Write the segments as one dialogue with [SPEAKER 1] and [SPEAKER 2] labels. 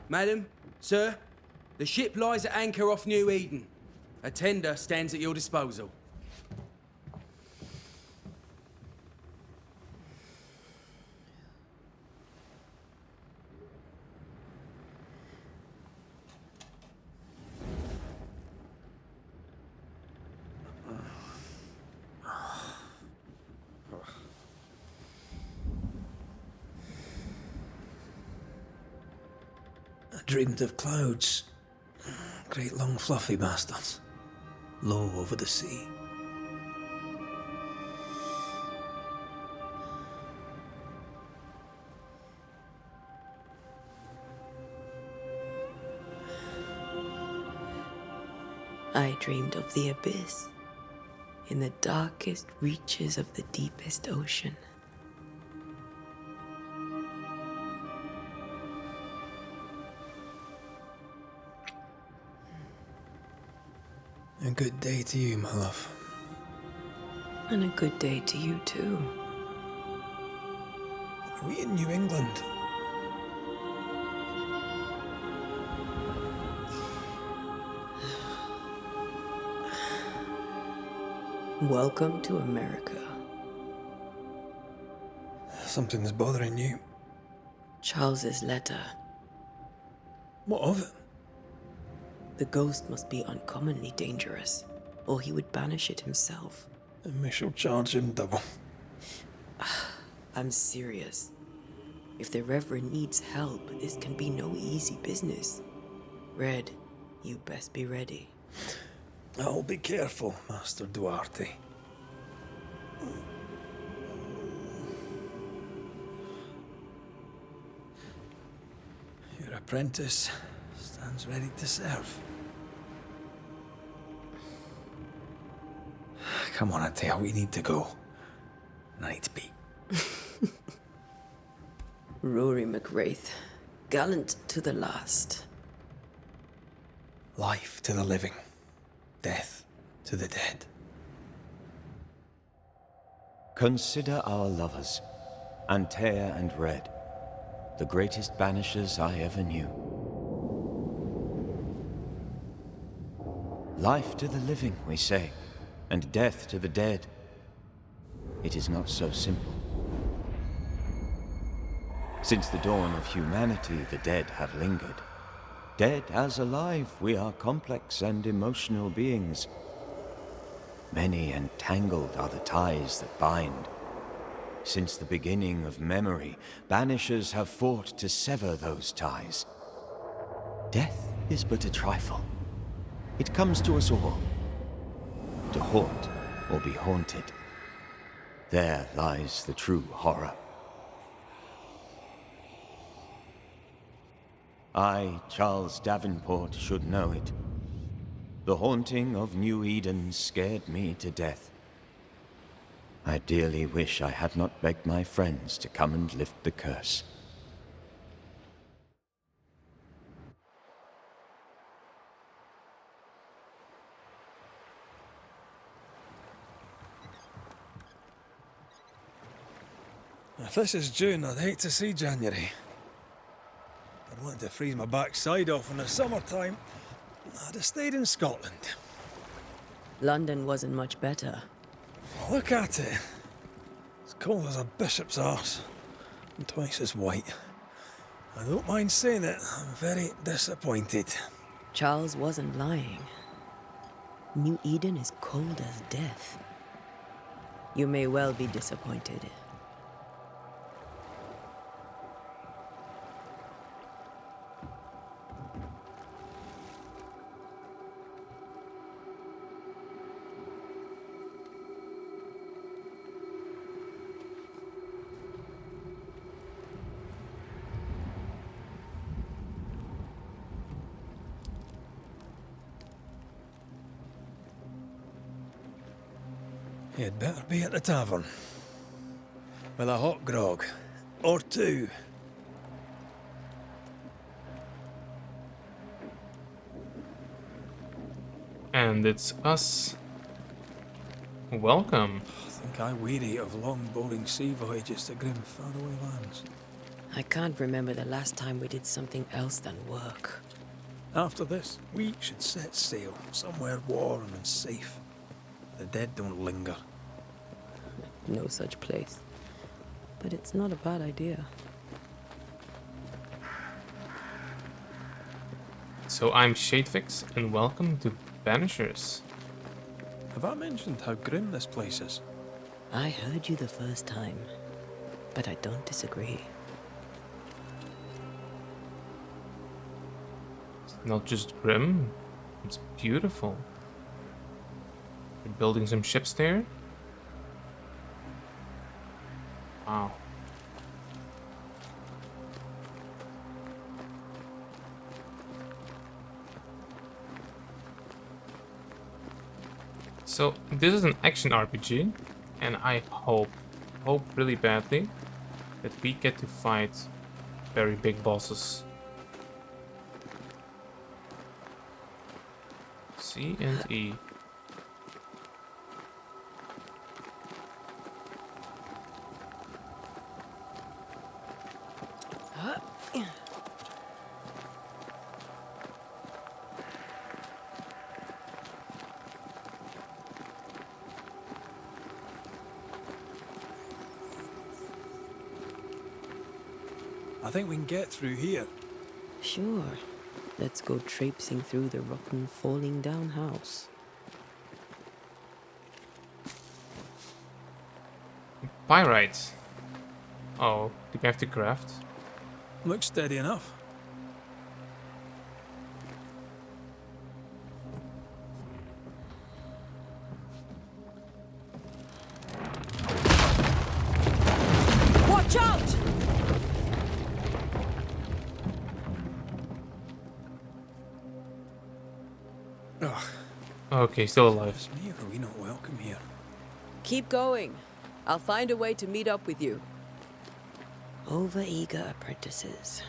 [SPEAKER 1] Madam, sir, the ship lies at anchor off New Eden. A tender stands at your disposal.
[SPEAKER 2] I dreamed of clouds. Great long fluffy bastards. Low over the sea.
[SPEAKER 3] I dreamed of the abyss, in the darkest reaches of the deepest ocean.
[SPEAKER 2] A good day to you, my love.
[SPEAKER 3] And a good day to you, too.
[SPEAKER 2] Are we in New England?
[SPEAKER 3] Welcome to America.
[SPEAKER 2] Something's bothering you.
[SPEAKER 3] Charles's letter.
[SPEAKER 2] What of it?
[SPEAKER 3] The ghost must be uncommonly dangerous, or he would banish it himself.
[SPEAKER 2] And we shall charge him double.
[SPEAKER 3] I'm serious. If the Reverend needs help, this can be no easy business. Red, you best be ready.
[SPEAKER 2] I'll be careful, Master Duarte. Your apprentice stands ready to serve. Come on, Atea, we need to go. I need to be.
[SPEAKER 3] Rory McWraith, gallant to the last.
[SPEAKER 2] Life to the living, death to the dead.
[SPEAKER 4] Consider our lovers, Antea and Red, the greatest banishers I ever knew. Life to the living, we say, and death to the dead. It is not so simple. Since the dawn of humanity, the dead have lingered. Dead as alive, we are complex and emotional beings. Many and tangled are the ties that bind. Since the beginning of memory, banishers have fought to sever those ties. Death is but a trifle. It comes to us all. To haunt or be haunted. There lies the true horror. I, Charles Davenport, should know it. The haunting of New Eden scared me to death. I dearly wish I had not begged my friends to come and lift the curse.
[SPEAKER 2] If this is June, I'd hate to see January. I'd want to freeze my backside off in the summertime. I'd have stayed in Scotland.
[SPEAKER 3] London wasn't much better.
[SPEAKER 2] Look at it. It's cold as a bishop's arse. And twice as white. I don't mind saying it, I'm very disappointed.
[SPEAKER 3] Charles wasn't lying. New Eden is cold as death. You may well be disappointed.
[SPEAKER 2] You'd better be at the tavern. With a hot grog. Or two.
[SPEAKER 5] And it's us. Welcome.
[SPEAKER 2] I think I weary of long, boring sea voyages to grim, faraway lands.
[SPEAKER 3] I can't remember the last time we did something else than work.
[SPEAKER 2] After this, we should set sail somewhere warm and safe. The dead don't linger.
[SPEAKER 3] No such place. But it's not a bad idea.
[SPEAKER 5] So I'm Shadefix, and welcome to Banishers.
[SPEAKER 2] Have I mentioned how grim this place is?
[SPEAKER 3] I heard you the first time, but I don't disagree.
[SPEAKER 5] It's not just grim, it's beautiful. You're building some ships there? Wow. So this is an action RPG, and I hope really badly that we get to fight very big bosses. C and E.
[SPEAKER 2] I think we can get through here.
[SPEAKER 3] Sure. Let's go traipsing through the rotten, falling down house.
[SPEAKER 5] Pyrite. Oh, do we have to craft?
[SPEAKER 2] Looks steady enough.
[SPEAKER 3] Watch out!
[SPEAKER 2] Ugh,
[SPEAKER 5] Okay, still alive.
[SPEAKER 2] it's me, or are we not welcome here?
[SPEAKER 3] Keep going. I'll find a way to meet up with you. Overeager apprentices.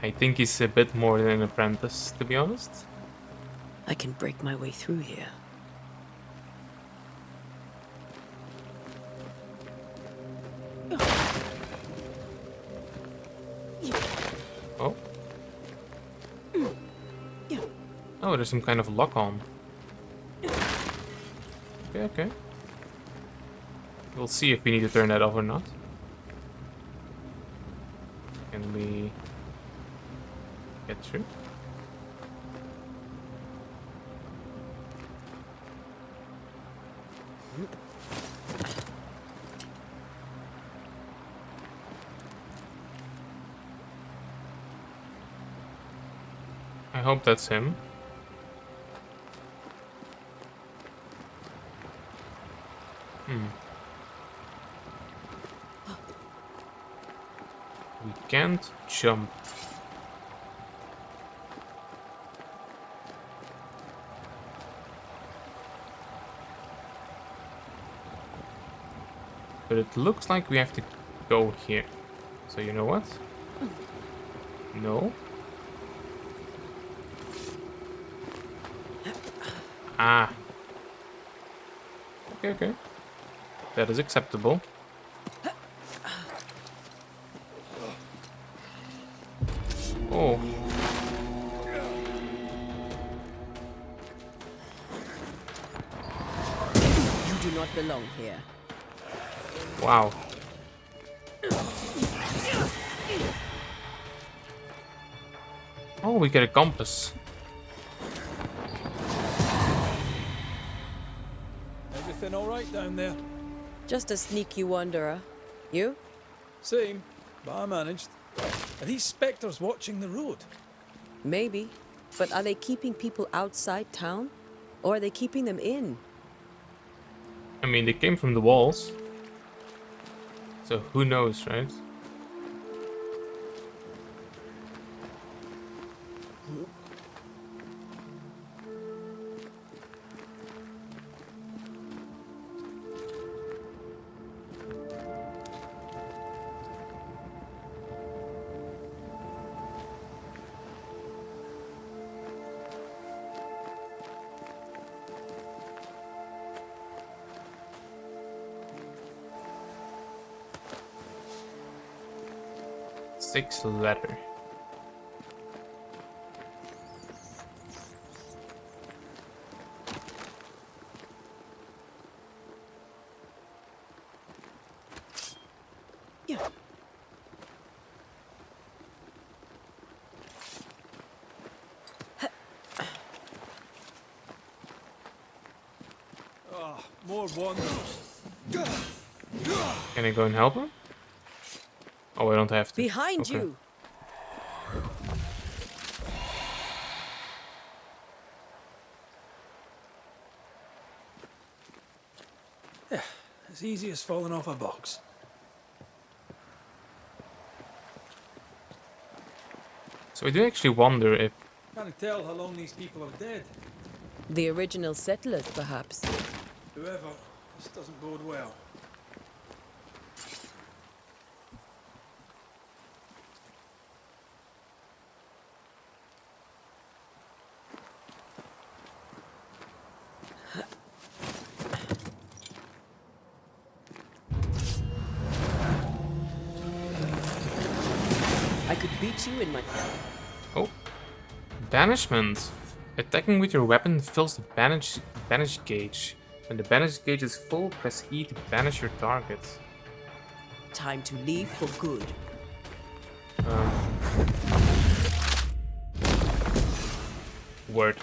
[SPEAKER 5] I think he's a bit more than an apprentice, to be honest.
[SPEAKER 3] I can break my way through here.
[SPEAKER 5] Oh. Oh, there's some kind of lock on. Okay, okay. We'll see if we need to turn that off or not. Can we get through? I hope that's him. We can't jump. But it looks like we have to go here. So you know what? No. Ah. Okay, okay. That is acceptable. Oh.
[SPEAKER 3] You do not belong here.
[SPEAKER 5] Wow. Oh, we get a compass.
[SPEAKER 2] Everything all right down there?
[SPEAKER 3] Just a sneaky wanderer. You?
[SPEAKER 2] Same, but I managed. Are these spectres watching the road?
[SPEAKER 3] Maybe. But are they keeping people outside town? Or are they keeping them in?
[SPEAKER 5] I mean, they came from the walls. So who knows, right? 6 leather.
[SPEAKER 3] Yeah.
[SPEAKER 2] More wonders.
[SPEAKER 5] Can I go and help him? Oh, I don't have to.
[SPEAKER 3] Behind
[SPEAKER 5] Okay.
[SPEAKER 3] you!
[SPEAKER 2] As easy as falling off a box.
[SPEAKER 5] So I do actually wonder if...
[SPEAKER 2] Can't tell how long these people are dead.
[SPEAKER 3] The original settlers, perhaps.
[SPEAKER 2] Whoever, this doesn't bode well.
[SPEAKER 3] I could beat you in my...
[SPEAKER 5] Oh. Banishment. Attacking with your weapon fills the banish gauge. When the banish gauge is full, press E to banish your target.
[SPEAKER 3] Time to leave for good.
[SPEAKER 5] Word.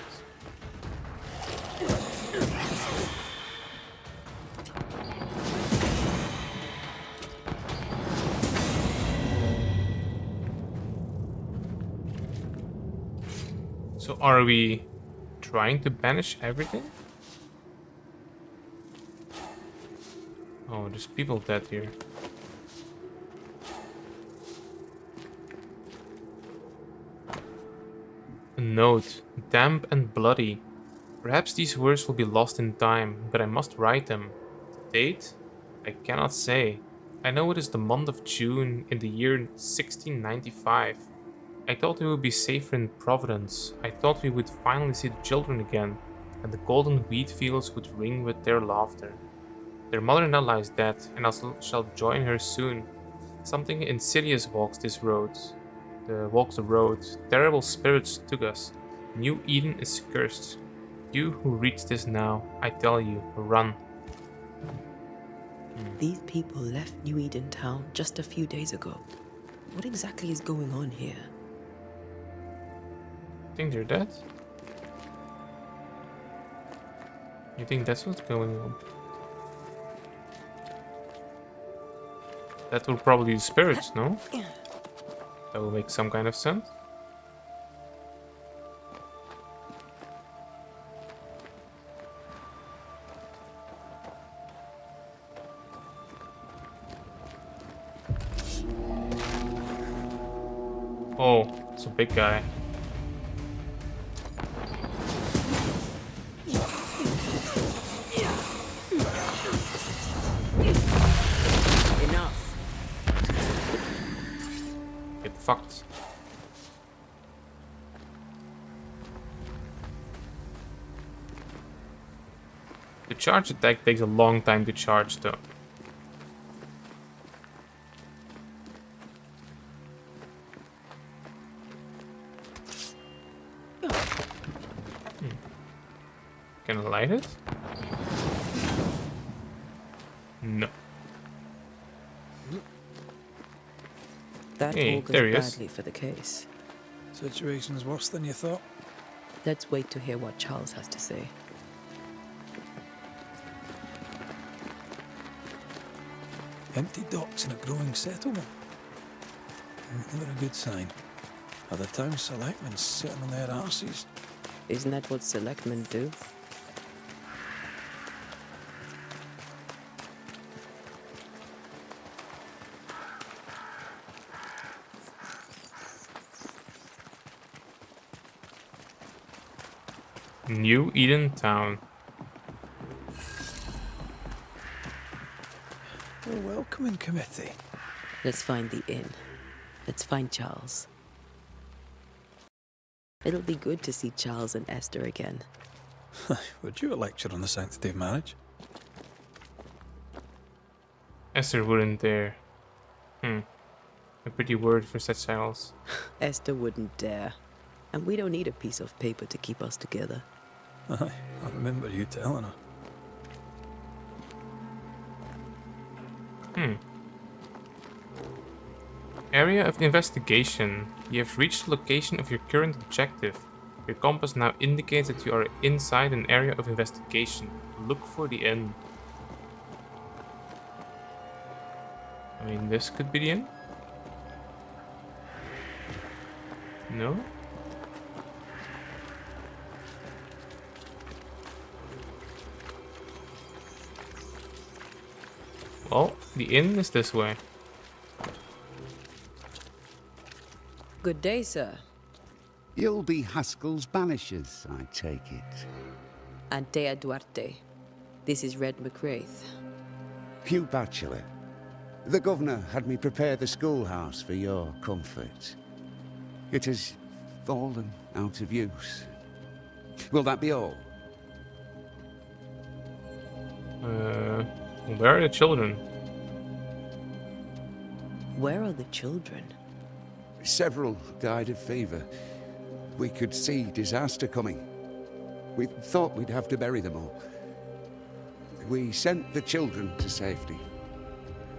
[SPEAKER 5] So are we trying to banish everything? Oh, there's people dead here. A note, damp and bloody. Perhaps these words will be lost in time, but I must write them. The date? I cannot say. I know it is the month of June in the year 1695. I thought we would be safer in Providence. I thought we would finally see the children again, and the golden wheat fields would ring with their laughter. Their mother now lies dead, and I shall join her soon. Something insidious walks this road. Walks the road. Terrible spirits took us. New Eden is cursed. You who reach this now, I tell you, run.
[SPEAKER 3] These people left New Eden Town just a few days ago. What exactly is going on here?
[SPEAKER 5] Think they're dead? You think that's what's going on? That will probably be spirits, no? That will make some kind of sense. Oh, it's a big guy.
[SPEAKER 3] Enough.
[SPEAKER 5] Get fucked. The charge attack takes a long time to charge though. Can I light it? No.
[SPEAKER 3] That
[SPEAKER 5] Hey,
[SPEAKER 3] augurs
[SPEAKER 5] there he is.
[SPEAKER 3] badly for the case.
[SPEAKER 2] Situation's worse than you thought.
[SPEAKER 3] Let's wait to hear what Charles has to say.
[SPEAKER 2] Empty docks in a growing settlement. Never a good sign. Are the town selectmen sitting on their arses?
[SPEAKER 3] Isn't that what selectmen do?
[SPEAKER 5] New Eden Town.
[SPEAKER 2] A welcoming committee.
[SPEAKER 3] Let's find the inn. Let's find Charles. It'll be good to see Charles and Esther again.
[SPEAKER 2] Would you a lecture on the sanctity of marriage?
[SPEAKER 5] Esther wouldn't dare. a pretty word for such trials.
[SPEAKER 3] Esther wouldn't dare. And we don't need a piece of paper to keep us together.
[SPEAKER 2] Aye, I remember you telling her.
[SPEAKER 5] Area of investigation. You have reached the location of your current objective. Your compass now indicates that you are inside an area of investigation. Look for the inn. I mean, this could be the inn? No? Well, the inn is this way.
[SPEAKER 3] Good day, sir.
[SPEAKER 6] You'll be Haskell's Banishers, I take it.
[SPEAKER 3] Antea Duarte. This is Red McWraith.
[SPEAKER 6] Hugh Bachelor. The governor had me prepare the schoolhouse for your comfort. It has fallen out of use. Will that be all?
[SPEAKER 5] Where are the children?
[SPEAKER 3] Where are the children?
[SPEAKER 6] Several died of fever. We could see disaster coming. We thought we'd have to bury them all. We sent the children to safety.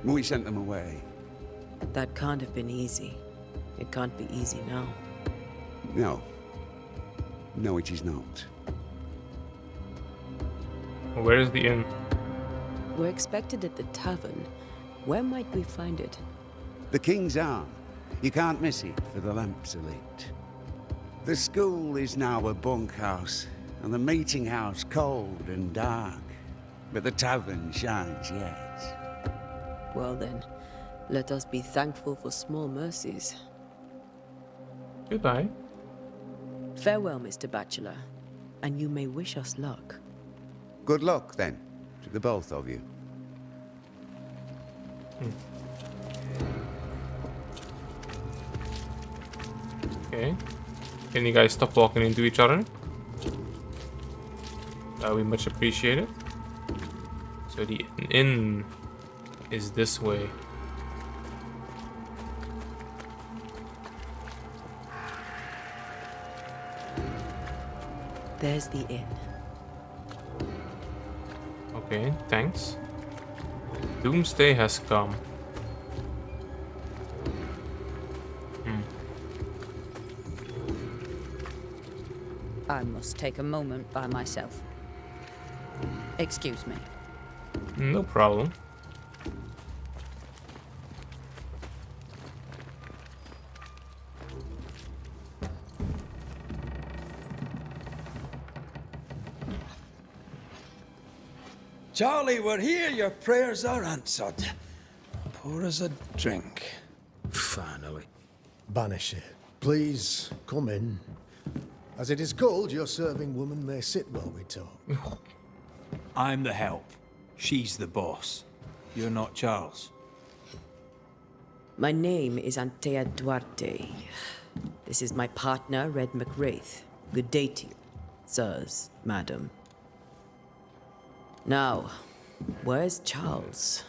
[SPEAKER 6] We sent them away.
[SPEAKER 3] That can't have been easy. It can't be easy now.
[SPEAKER 6] No. No, it is not.
[SPEAKER 5] Where is the inn?
[SPEAKER 3] We're expected at the tavern. Where might we find it?
[SPEAKER 6] The King's Arm. You can't miss it for the lamps elite. The school is now a bunkhouse, and the meeting house cold and dark. But the tavern shines yet.
[SPEAKER 3] Well then, let us be thankful for small mercies.
[SPEAKER 5] Goodbye.
[SPEAKER 3] Farewell, Mr. Bachelor, and you may wish us luck.
[SPEAKER 6] Good luck, then, to the both of you.
[SPEAKER 5] Okay. Can you guys stop walking into each other? We much appreciate it. So the inn is this way.
[SPEAKER 3] There's the inn.
[SPEAKER 5] Okay, thanks. Doomsday has come.
[SPEAKER 7] I must take a moment by myself. Excuse me.
[SPEAKER 5] No problem.
[SPEAKER 2] Charlie, we're here. Your prayers are answered. Pour us a drink.
[SPEAKER 1] Finally.
[SPEAKER 8] Banisher, please come in. As it is cold, your serving woman may sit while we talk.
[SPEAKER 9] I'm the help. She's the boss. You're not Charles.
[SPEAKER 3] My name is Antea Duarte. This is my partner, Red McWraith. Good day to you, sirs, madam. Now, where's Charles?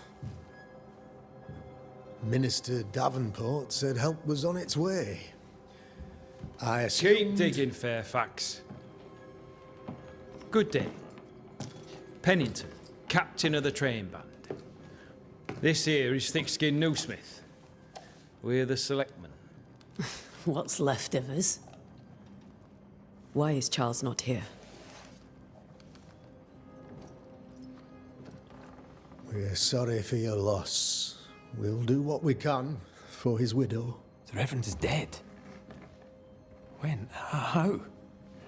[SPEAKER 8] Minister Davenport said help was on its way. I
[SPEAKER 10] Keep
[SPEAKER 8] assumed...
[SPEAKER 10] digging, Fairfax. Good day. Pennington, captain of the train band. This here is Thick-Skinned Newsmith. We're the selectmen.
[SPEAKER 7] What's left of us?
[SPEAKER 3] Why is Charles not here?
[SPEAKER 8] We're sorry for your loss. We'll do what we can for his widow.
[SPEAKER 9] The Reverend is dead. When? How?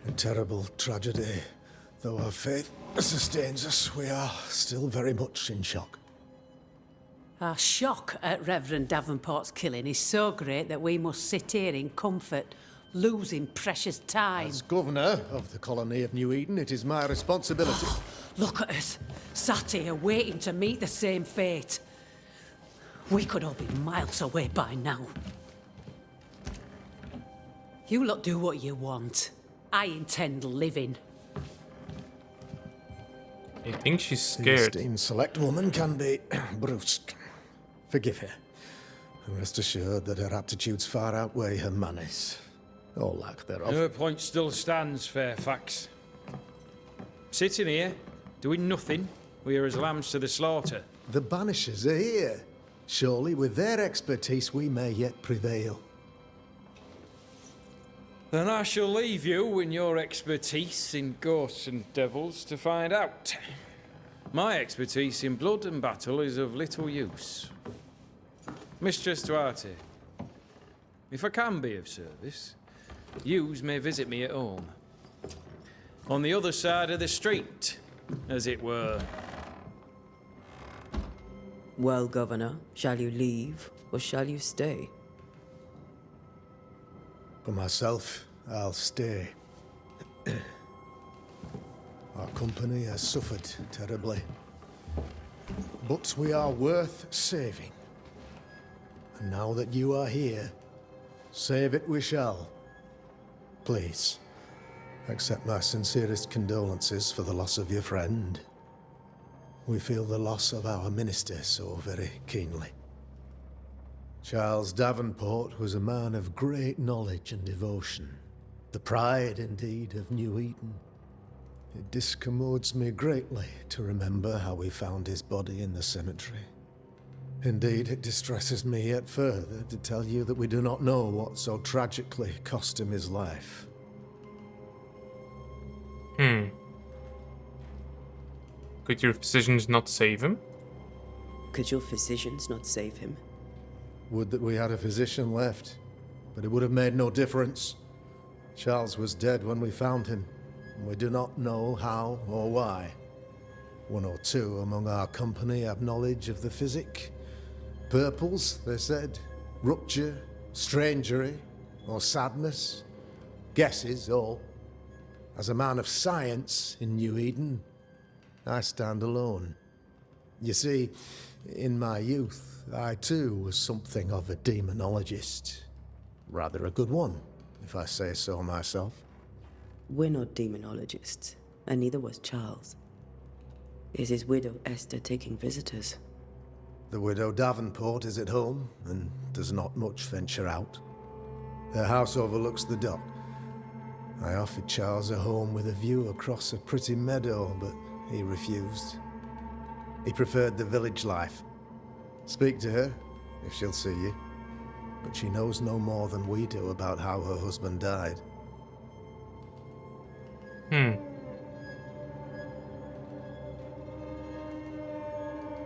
[SPEAKER 8] A terrible tragedy. Though our faith sustains us, we are still very much in shock.
[SPEAKER 7] Our shock at Reverend Davenport's killing is so great that we must sit here in comfort, losing precious time.
[SPEAKER 8] As governor of the colony of New Eden, it is my responsibility.
[SPEAKER 7] Look at us, sat here waiting to meet the same fate. We could all be miles away by now. You lot do what you want. I intend living.
[SPEAKER 5] I think she's
[SPEAKER 8] The
[SPEAKER 5] scared.
[SPEAKER 8] esteemed select woman can be brusque. Forgive her. And rest assured that her aptitudes far outweigh her manners. Or lack thereof.
[SPEAKER 10] Her point still stands, Fairfax. Sitting here, doing nothing, we are as lambs to the slaughter.
[SPEAKER 8] The Banishers are here. Surely with their expertise we may yet prevail.
[SPEAKER 10] Then I shall leave you and your expertise in ghosts and devils to find out. My expertise in blood and battle is of little use. Mistress Duarte, if I can be of service, yous may visit me at home. On the other side of the street, as it were.
[SPEAKER 3] Well, Governor, shall you leave or shall you stay?
[SPEAKER 8] For myself, I'll stay. Our company has suffered terribly. But we are worth saving. And now that you are here, save it we shall. Please, accept my sincerest condolences for the loss of your friend. We feel the loss of our minister so very keenly. Charles Davenport was a man of great knowledge and devotion. The pride, indeed, of New Eden. It discommodes me greatly to remember how we found his body in the cemetery. Indeed, it distresses me yet further to tell you that we do not know what so tragically cost him his life.
[SPEAKER 5] Could your physicians not save him?
[SPEAKER 3] Could your physicians not save him?
[SPEAKER 8] Would that we had a physician left, but it would have made no difference. Charles was dead when we found him, and we do not know how or why. One or two among our company have knowledge of the physic. Purples, they said, rupture, strangery, or sadness. Guesses, all. As a man of science in New Eden, I stand alone. You see, in my youth, I too was something of a demonologist. Rather a good one, if I say so myself.
[SPEAKER 3] We're not demonologists, and neither was Charles. Is his widow Esther taking visitors?
[SPEAKER 8] The widow Davenport is at home, and does not much venture out. Her house overlooks the dock. I offered Charles a home with a view across a pretty meadow, but he refused. He preferred the village life. Speak to her, if she'll see you. But she knows no more than we do about how her husband died.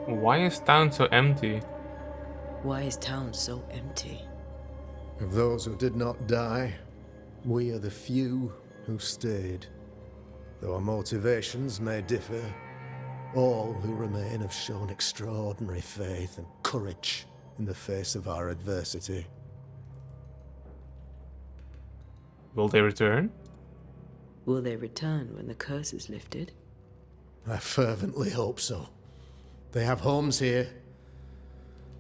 [SPEAKER 5] Why is town so empty?
[SPEAKER 3] Why is town so empty?
[SPEAKER 8] Of those who did not die, we are the few who stayed. Though our motivations may differ, all who remain have shown extraordinary faith and courage in the face of our adversity.
[SPEAKER 5] Will they return?
[SPEAKER 3] Will they return when the curse is lifted?
[SPEAKER 8] I fervently hope so. They have homes here.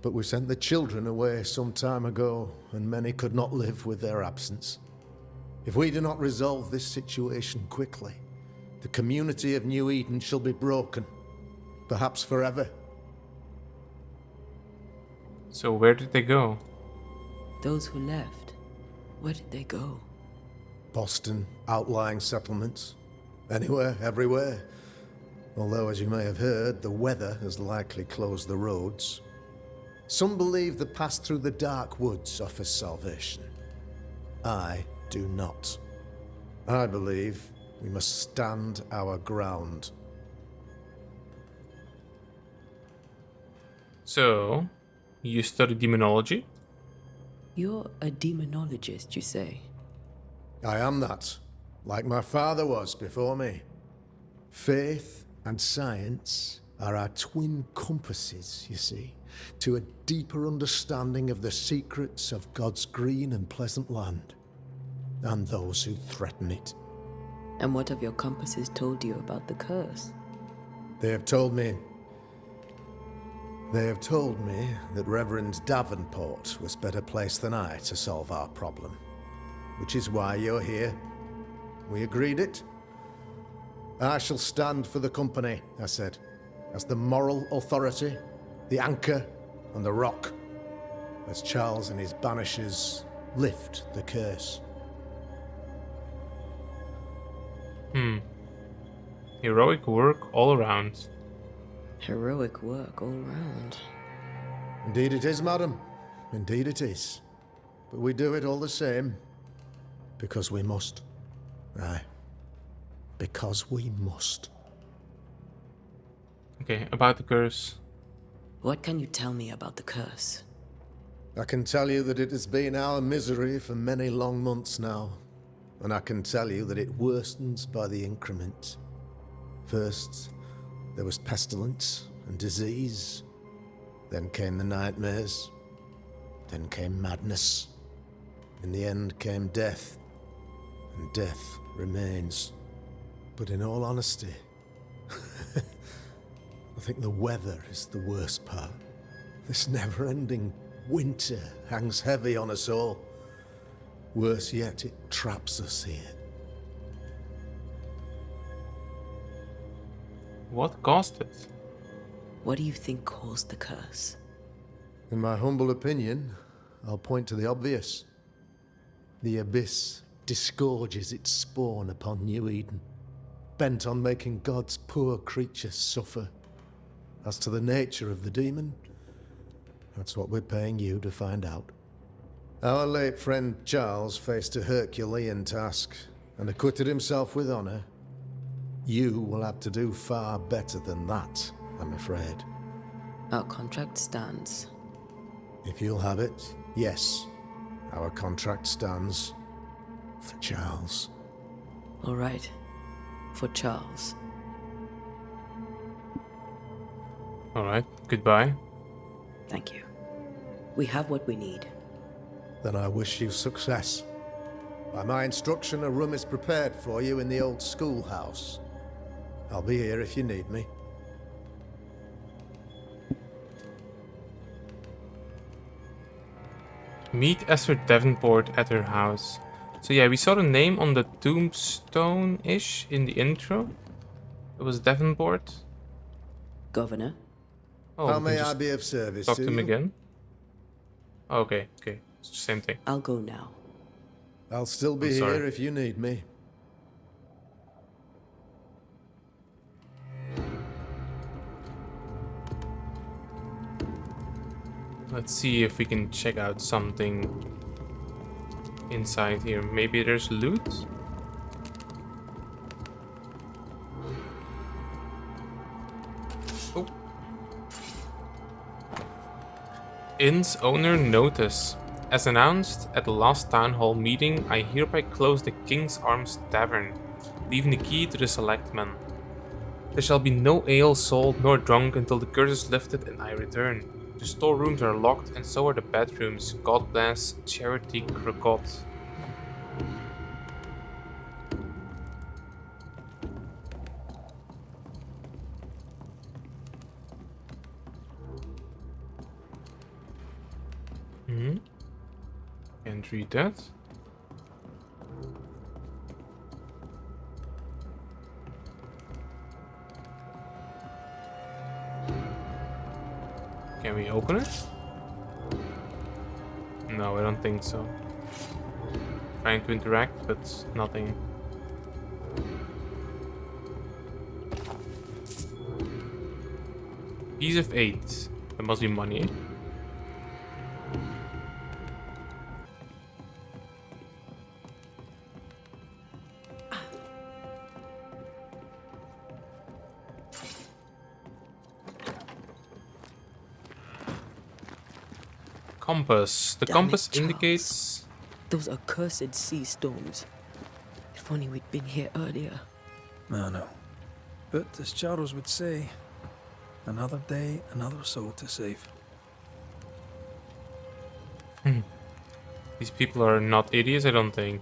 [SPEAKER 8] But we sent the children away some time ago, and many could not live with their absence. If we do not resolve this situation quickly, the community of New Eden shall be broken, perhaps forever.
[SPEAKER 5] So where did they go?
[SPEAKER 3] Those who left, where did they go?
[SPEAKER 8] Boston, outlying settlements. Anywhere, everywhere. Although, as you may have heard, the weather has likely closed the roads. Some believe the path through the dark woods offers salvation. I do not. I believe we must stand our ground.
[SPEAKER 5] So, you study demonology?
[SPEAKER 3] You're a demonologist, you say?
[SPEAKER 8] I am that, like my father was before me. Faith and science are our twin compasses, you see, to a deeper understanding of the secrets of God's green and pleasant land, and those who threaten it.
[SPEAKER 3] And what have your compasses told you about the curse?
[SPEAKER 8] They have told me that Reverend Davenport was better placed than I to solve our problem. Which is why you're here. We agreed it. I shall stand for the company, I said, as the moral authority, the anchor, and the rock. as Charles and his Banishers lift the curse.
[SPEAKER 5] Heroic work all around.
[SPEAKER 3] Heroic work all round.
[SPEAKER 8] Indeed it is, madam. Indeed it is. But we do it all the same. Because we must. Aye. Because we must.
[SPEAKER 5] Okay, about the curse.
[SPEAKER 3] What can you tell me about the curse?
[SPEAKER 8] I can tell you that it has been our misery for many long months now. And I can tell you that it worstens by the increment. First, there was pestilence and disease. Then came the nightmares. Then came madness. In the end came death. And death remains. But in all honesty, I think the weather is the worst part. This never-ending winter hangs heavy on us all. Worse yet, it traps us here.
[SPEAKER 5] What caused it?
[SPEAKER 3] What do you think caused the curse?
[SPEAKER 8] In my humble opinion, I'll point to the obvious. The Abyss disgorges its spawn upon New Eden, bent on making God's poor creatures suffer. As to the nature of the demon, that's what we're paying you to find out. Our late friend Charles faced a Herculean task and acquitted himself with honor. You will have to do far better than that, I'm afraid.
[SPEAKER 3] Our contract stands.
[SPEAKER 8] If you'll have it, yes. Our contract stands for Charles.
[SPEAKER 3] All right. For Charles.
[SPEAKER 5] All right, goodbye.
[SPEAKER 3] Thank you. We have what we need.
[SPEAKER 8] Then I wish you success. By my instruction, a room is prepared for you in the old schoolhouse. I'll be here if you need me.
[SPEAKER 5] Meet Esther Davenport at her house. So yeah, we saw the name on the tombstone-ish in the intro. It was Davenport.
[SPEAKER 3] Governor?
[SPEAKER 5] Oh,
[SPEAKER 8] How
[SPEAKER 5] we can
[SPEAKER 8] may I
[SPEAKER 5] just
[SPEAKER 8] be of service
[SPEAKER 5] talk
[SPEAKER 8] to
[SPEAKER 5] to him
[SPEAKER 8] you?
[SPEAKER 5] again? Okay, okay. It's the same thing.
[SPEAKER 3] I'll go now.
[SPEAKER 8] I'll still be
[SPEAKER 5] I'm sorry.
[SPEAKER 8] here if you need me.
[SPEAKER 5] Let's see if we can check out something inside here. Maybe there's loot? Oh. Inn's owner notice. As announced at the last town hall meeting, I hereby close the King's Arms Tavern, leaving the key to the selectmen. There shall be no ale sold nor drunk until the curse is lifted and I return. The storerooms are locked and so are the bedrooms. God bless Charity Crocotte. Can't read that. Can we open it? No, I don't think so. Trying to interact, but nothing. Piece of 8. That must be money. Compass. The
[SPEAKER 3] Damn
[SPEAKER 5] compass
[SPEAKER 3] it, Charles.
[SPEAKER 5] indicates...
[SPEAKER 3] Those accursed sea storms. If only we'd been here earlier.
[SPEAKER 2] I know. But as Charles would say, another day, another soul to save.
[SPEAKER 5] These people are not idiots, I don't think.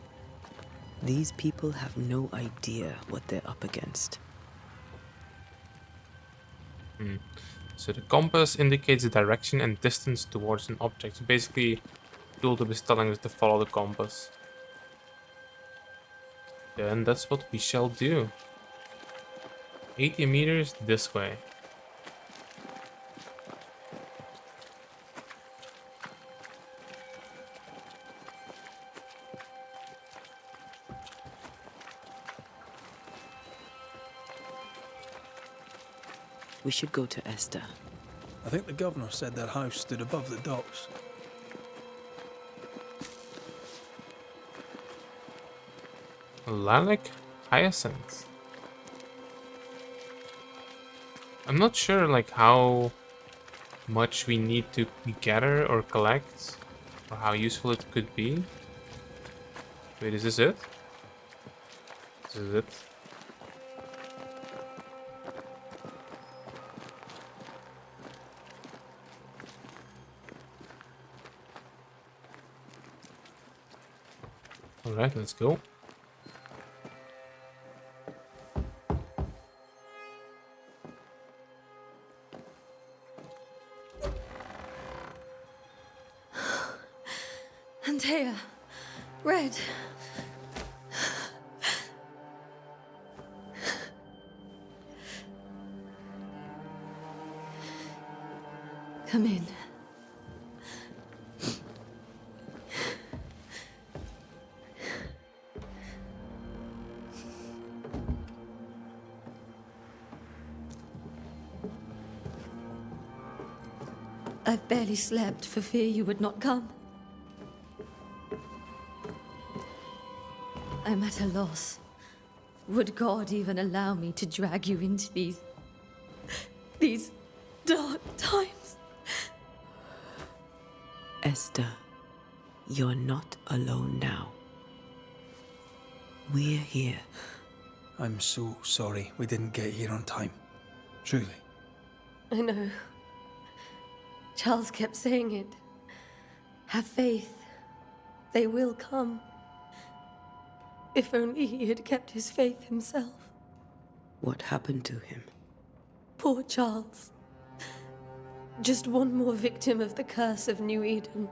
[SPEAKER 3] These people have no idea what they're up against.
[SPEAKER 5] So the compass indicates the direction and distance towards an object. So basically, Tulip is telling us to follow the compass. Then that's what we shall do. 80 meters this way.
[SPEAKER 3] We should go to Esther.
[SPEAKER 2] I think the governor said their house stood above the docks.
[SPEAKER 5] Lilac hyacinth. I'm not sure like how much we need to gather or collect, or how useful it could be. Wait, is this it? This is it. Alright, let's go.
[SPEAKER 11] Antea, Red. Come in. I've barely slept for fear you would not come. I'm at a loss. Would God even allow me to drag you into these dark times?
[SPEAKER 3] Esther, you're not alone now. We're here.
[SPEAKER 2] I'm so sorry we didn't get here on time. Truly.
[SPEAKER 11] I know. Charles kept saying it. Have faith. They will come. If only he had kept his faith himself.
[SPEAKER 3] What happened to him?
[SPEAKER 11] Poor Charles. Just one more victim of the curse of New Eden.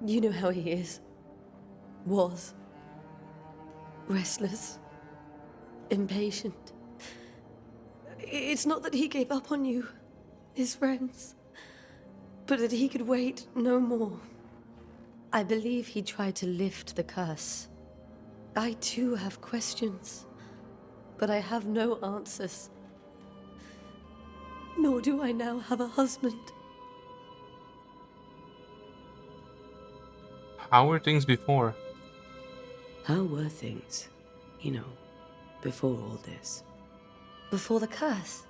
[SPEAKER 11] You know how he is. Was. Restless. Impatient. It's not that he gave up on you, his friends, but that he could wait no more. I believe he tried to lift the curse. I too have questions, but I have no answers. Nor do I now have a husband.
[SPEAKER 5] How were things before?
[SPEAKER 3] How were things, before all this?
[SPEAKER 11] Before the curse.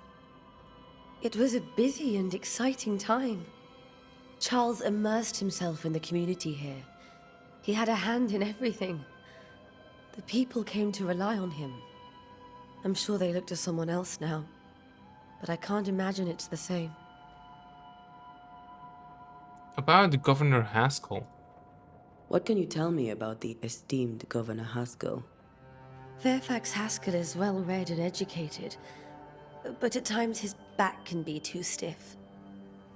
[SPEAKER 11] It was a busy and exciting time. Charles immersed himself in the community here. He had a hand in everything. The people came to rely on him. I'm sure they look to someone else now, but I can't imagine it's the same.
[SPEAKER 5] About Governor Haskell.
[SPEAKER 3] What can you tell me about the esteemed Governor Haskell?
[SPEAKER 11] Fairfax Haskell is well-read and educated, but at times his back can be too stiff.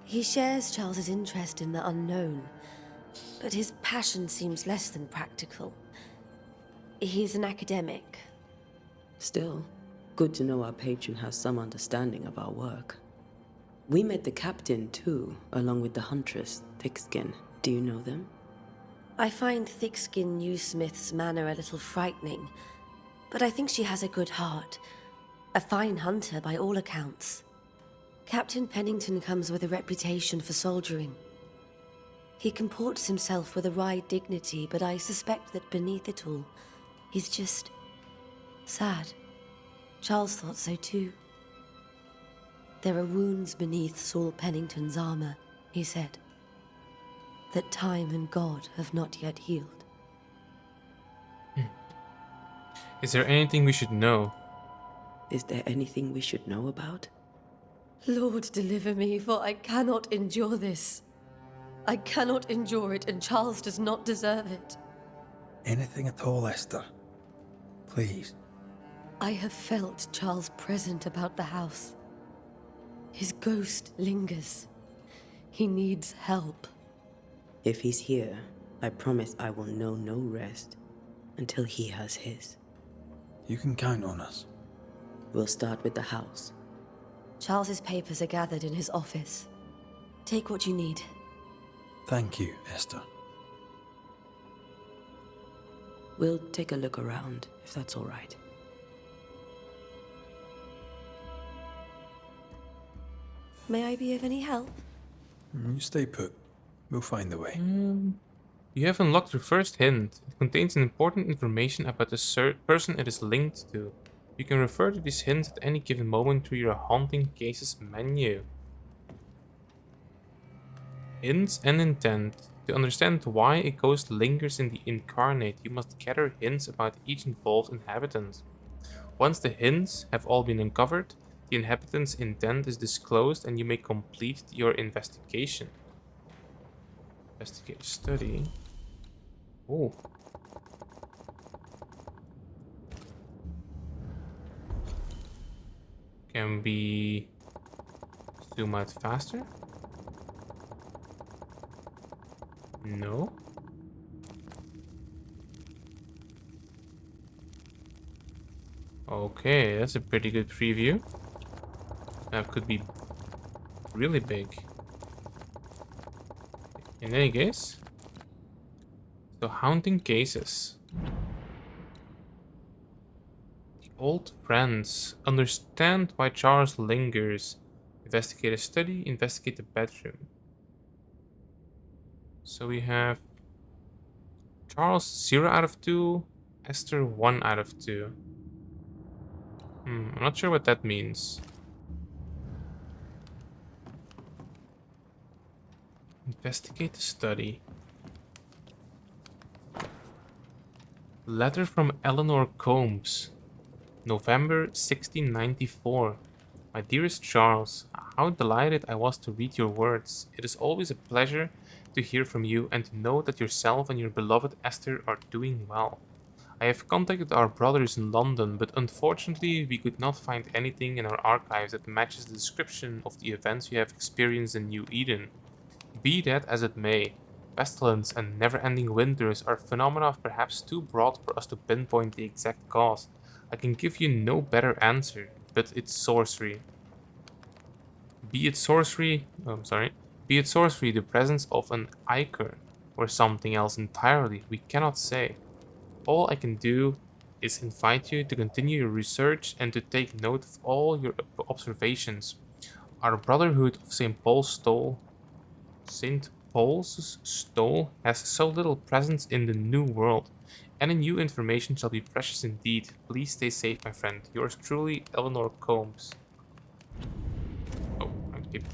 [SPEAKER 11] He shares Charles's interest in the unknown, but his passion seems less than practical. He's an academic.
[SPEAKER 3] Still, good to know our patron has some understanding of our work. We met the captain too, along with the huntress, Thickskin. Do you know them?
[SPEAKER 11] I find Thickskin Newsmith's manner a little frightening, but I think she has a good heart. A fine hunter by all accounts. Captain Pennington comes with a reputation for soldiering. He comports himself with a wry dignity, but I suspect that beneath it all, he's just sad. Charles thought so too. There are wounds beneath Saul Pennington's armor, he said, that time and God have not yet healed.
[SPEAKER 5] Is there anything we should know?
[SPEAKER 3] Is there anything we should know about?
[SPEAKER 11] Lord, deliver me, for I cannot endure this. I cannot endure it, and Charles does not deserve it.
[SPEAKER 2] Anything at all, Esther. Please.
[SPEAKER 11] I have felt Charles present about the house. His ghost lingers. He needs help.
[SPEAKER 3] If he's here, I promise I will know no rest until he has his.
[SPEAKER 2] You can count on us.
[SPEAKER 3] We'll start with the house.
[SPEAKER 11] Charles's papers are gathered in his office. Take what you need.
[SPEAKER 2] Thank you, Esther.
[SPEAKER 3] We'll take a look around, if that's all right.
[SPEAKER 11] May I be of any help?
[SPEAKER 2] You stay put. We'll find the way.
[SPEAKER 5] You have unlocked your first hint. It contains important information about the person it is linked to. You can refer to these hints at any given moment through your Haunting Cases menu. Hints and intent. To understand why a ghost lingers in the incarnate, you must gather hints about each involved inhabitant. Once the hints have all been uncovered, the inhabitant's intent is disclosed and you may complete your investigation. Investigate study. Oh. Can we zoom out faster? No. Okay, that's a pretty good preview. That could be really big. In any case, so Haunting Cases. The old friends. Understand why Charles lingers. Investigate a study, investigate the bedroom. So we have Charles 0 out of 2, Esther 1 out of 2. I'm not sure what that means. Investigate the study. Letter from Eleanor Combs, November 1694. My dearest Charles, how delighted I was to read your words. It is always a pleasure to hear from you and to know that yourself and your beloved Esther are doing well. I have contacted our brothers in London, but unfortunately we could not find anything in our archives that matches the description of the events you have experienced in New Eden. Be that as it may, pestilence and never-ending winters are phenomena perhaps too broad for us to pinpoint the exact cause. I can give you no better answer, but it's sorcery. Be it sorcery, the presence of an ichor, or something else entirely, we cannot say. All I can do is invite you to continue your research and to take note of all your observations. Our Brotherhood of St. Paul's Stole has so little presence in the New World. Any new information shall be precious indeed. Please stay safe, my friend. Yours truly, Eleanor Combs. Oh, I keep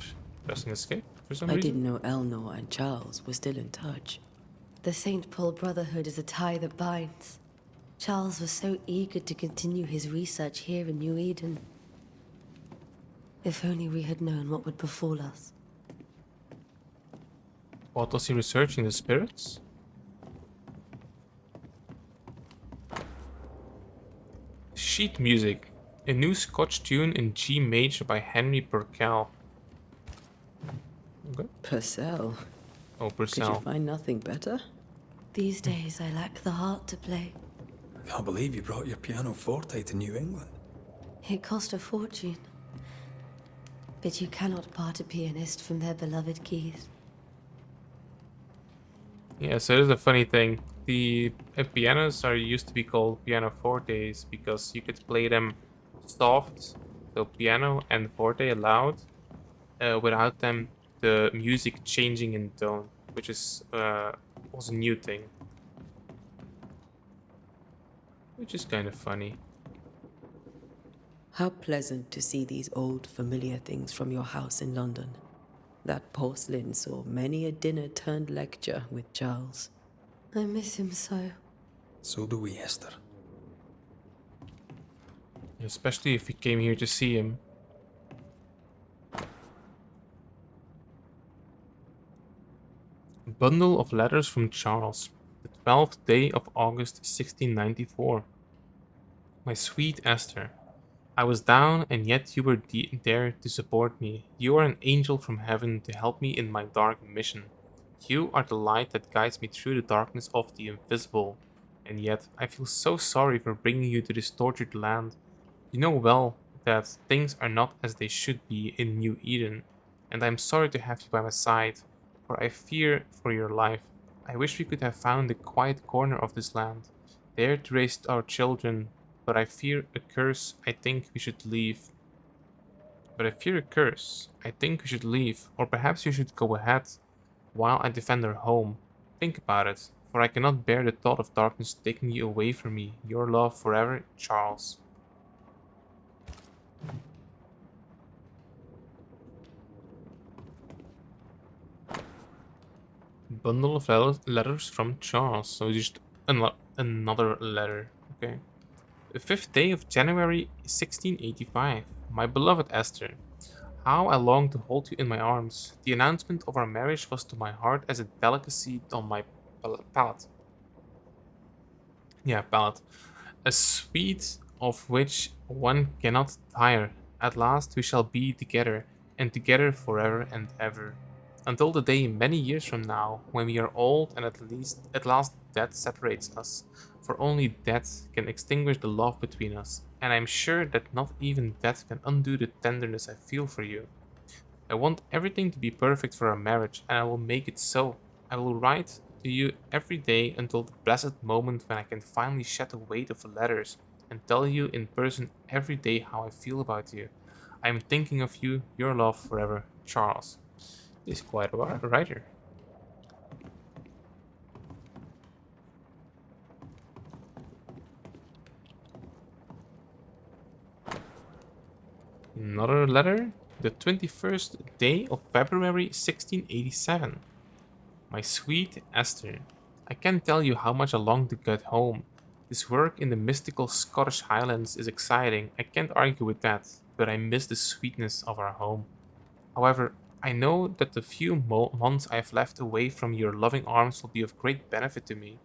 [SPEAKER 5] pressing escape for some
[SPEAKER 3] I
[SPEAKER 5] reason.
[SPEAKER 3] didn't know Eleanor and Charles were still in touch.
[SPEAKER 11] The St. Paul Brotherhood is a tie that binds. Charles was so eager to continue his research here in New Eden. If only we had known what would befall us.
[SPEAKER 5] What was he researching? The spirits? Sheet music. A new Scotch tune in G major by Henry Purcell. Okay.
[SPEAKER 3] Purcell.
[SPEAKER 5] Oh,
[SPEAKER 3] Could
[SPEAKER 5] Purcell.
[SPEAKER 3] you find nothing better?
[SPEAKER 11] These days I lack the heart to play.
[SPEAKER 2] I can't believe you brought your pianoforte to New England.
[SPEAKER 11] It cost a fortune. But you cannot part a pianist from their beloved keys.
[SPEAKER 5] Yeah, so there's a funny thing. The pianos are used to be called pianofortes because you could play them soft, so piano and forte loud, without them the music changing in tone, which is was a new thing, which is kind of funny.
[SPEAKER 3] How pleasant to see these old familiar things from your house in London. That porcelain saw many a dinner turned lecture with Charles.
[SPEAKER 11] I miss him so.
[SPEAKER 2] So do we, Esther.
[SPEAKER 5] Especially if we came here to see him. A bundle of letters from Charles, the 12th day of August 1694. My sweet Esther, I was down and yet you were there to support me. You are an angel from heaven to help me in my dark mission. You are the light that guides me through the darkness of the invisible. And yet, I feel so sorry for bringing you to this tortured land. You know well that things are not as they should be in New Eden, and I am sorry to have you by my side, for I fear for your life. I wish we could have found a quiet corner of this land, there to raise our children, but I fear a curse. I think we should leave. but I fear a curse. I think we should leave, or perhaps you should go ahead while I defend our home. Think about it, for I cannot bear the thought of darkness taking you away from me. Your love forever, Charles. Bundle of letters from Charles. So just another letter. Okay. The 5th day of January 1685. My beloved Esther, how I long to hold you in my arms. The announcement of our marriage was to my heart as a delicacy on my palate. Yeah, palate. A sweet of which one cannot tire. At last we shall be together, and together forever and ever. Until the day many years from now, when we are old and at last death separates us. For only death can extinguish the love between us, and I am sure that not even death can undo the tenderness I feel for you. I want everything to be perfect for our marriage, and I will make it so. I will write to you every day until the blessed moment when I can finally shed the weight of the letters and tell you in person every day how I feel about you. I am thinking of you, your love forever, Charles. He's quite a writer. Another letter, the 21st day of February 1687. My sweet Esther, I can't tell you how much I long to get home. This work in the mystical Scottish Highlands is exciting, I can't argue with that, but I miss the sweetness of our home. However, I know that the few months I have left away from your loving arms will be of great benefit to me.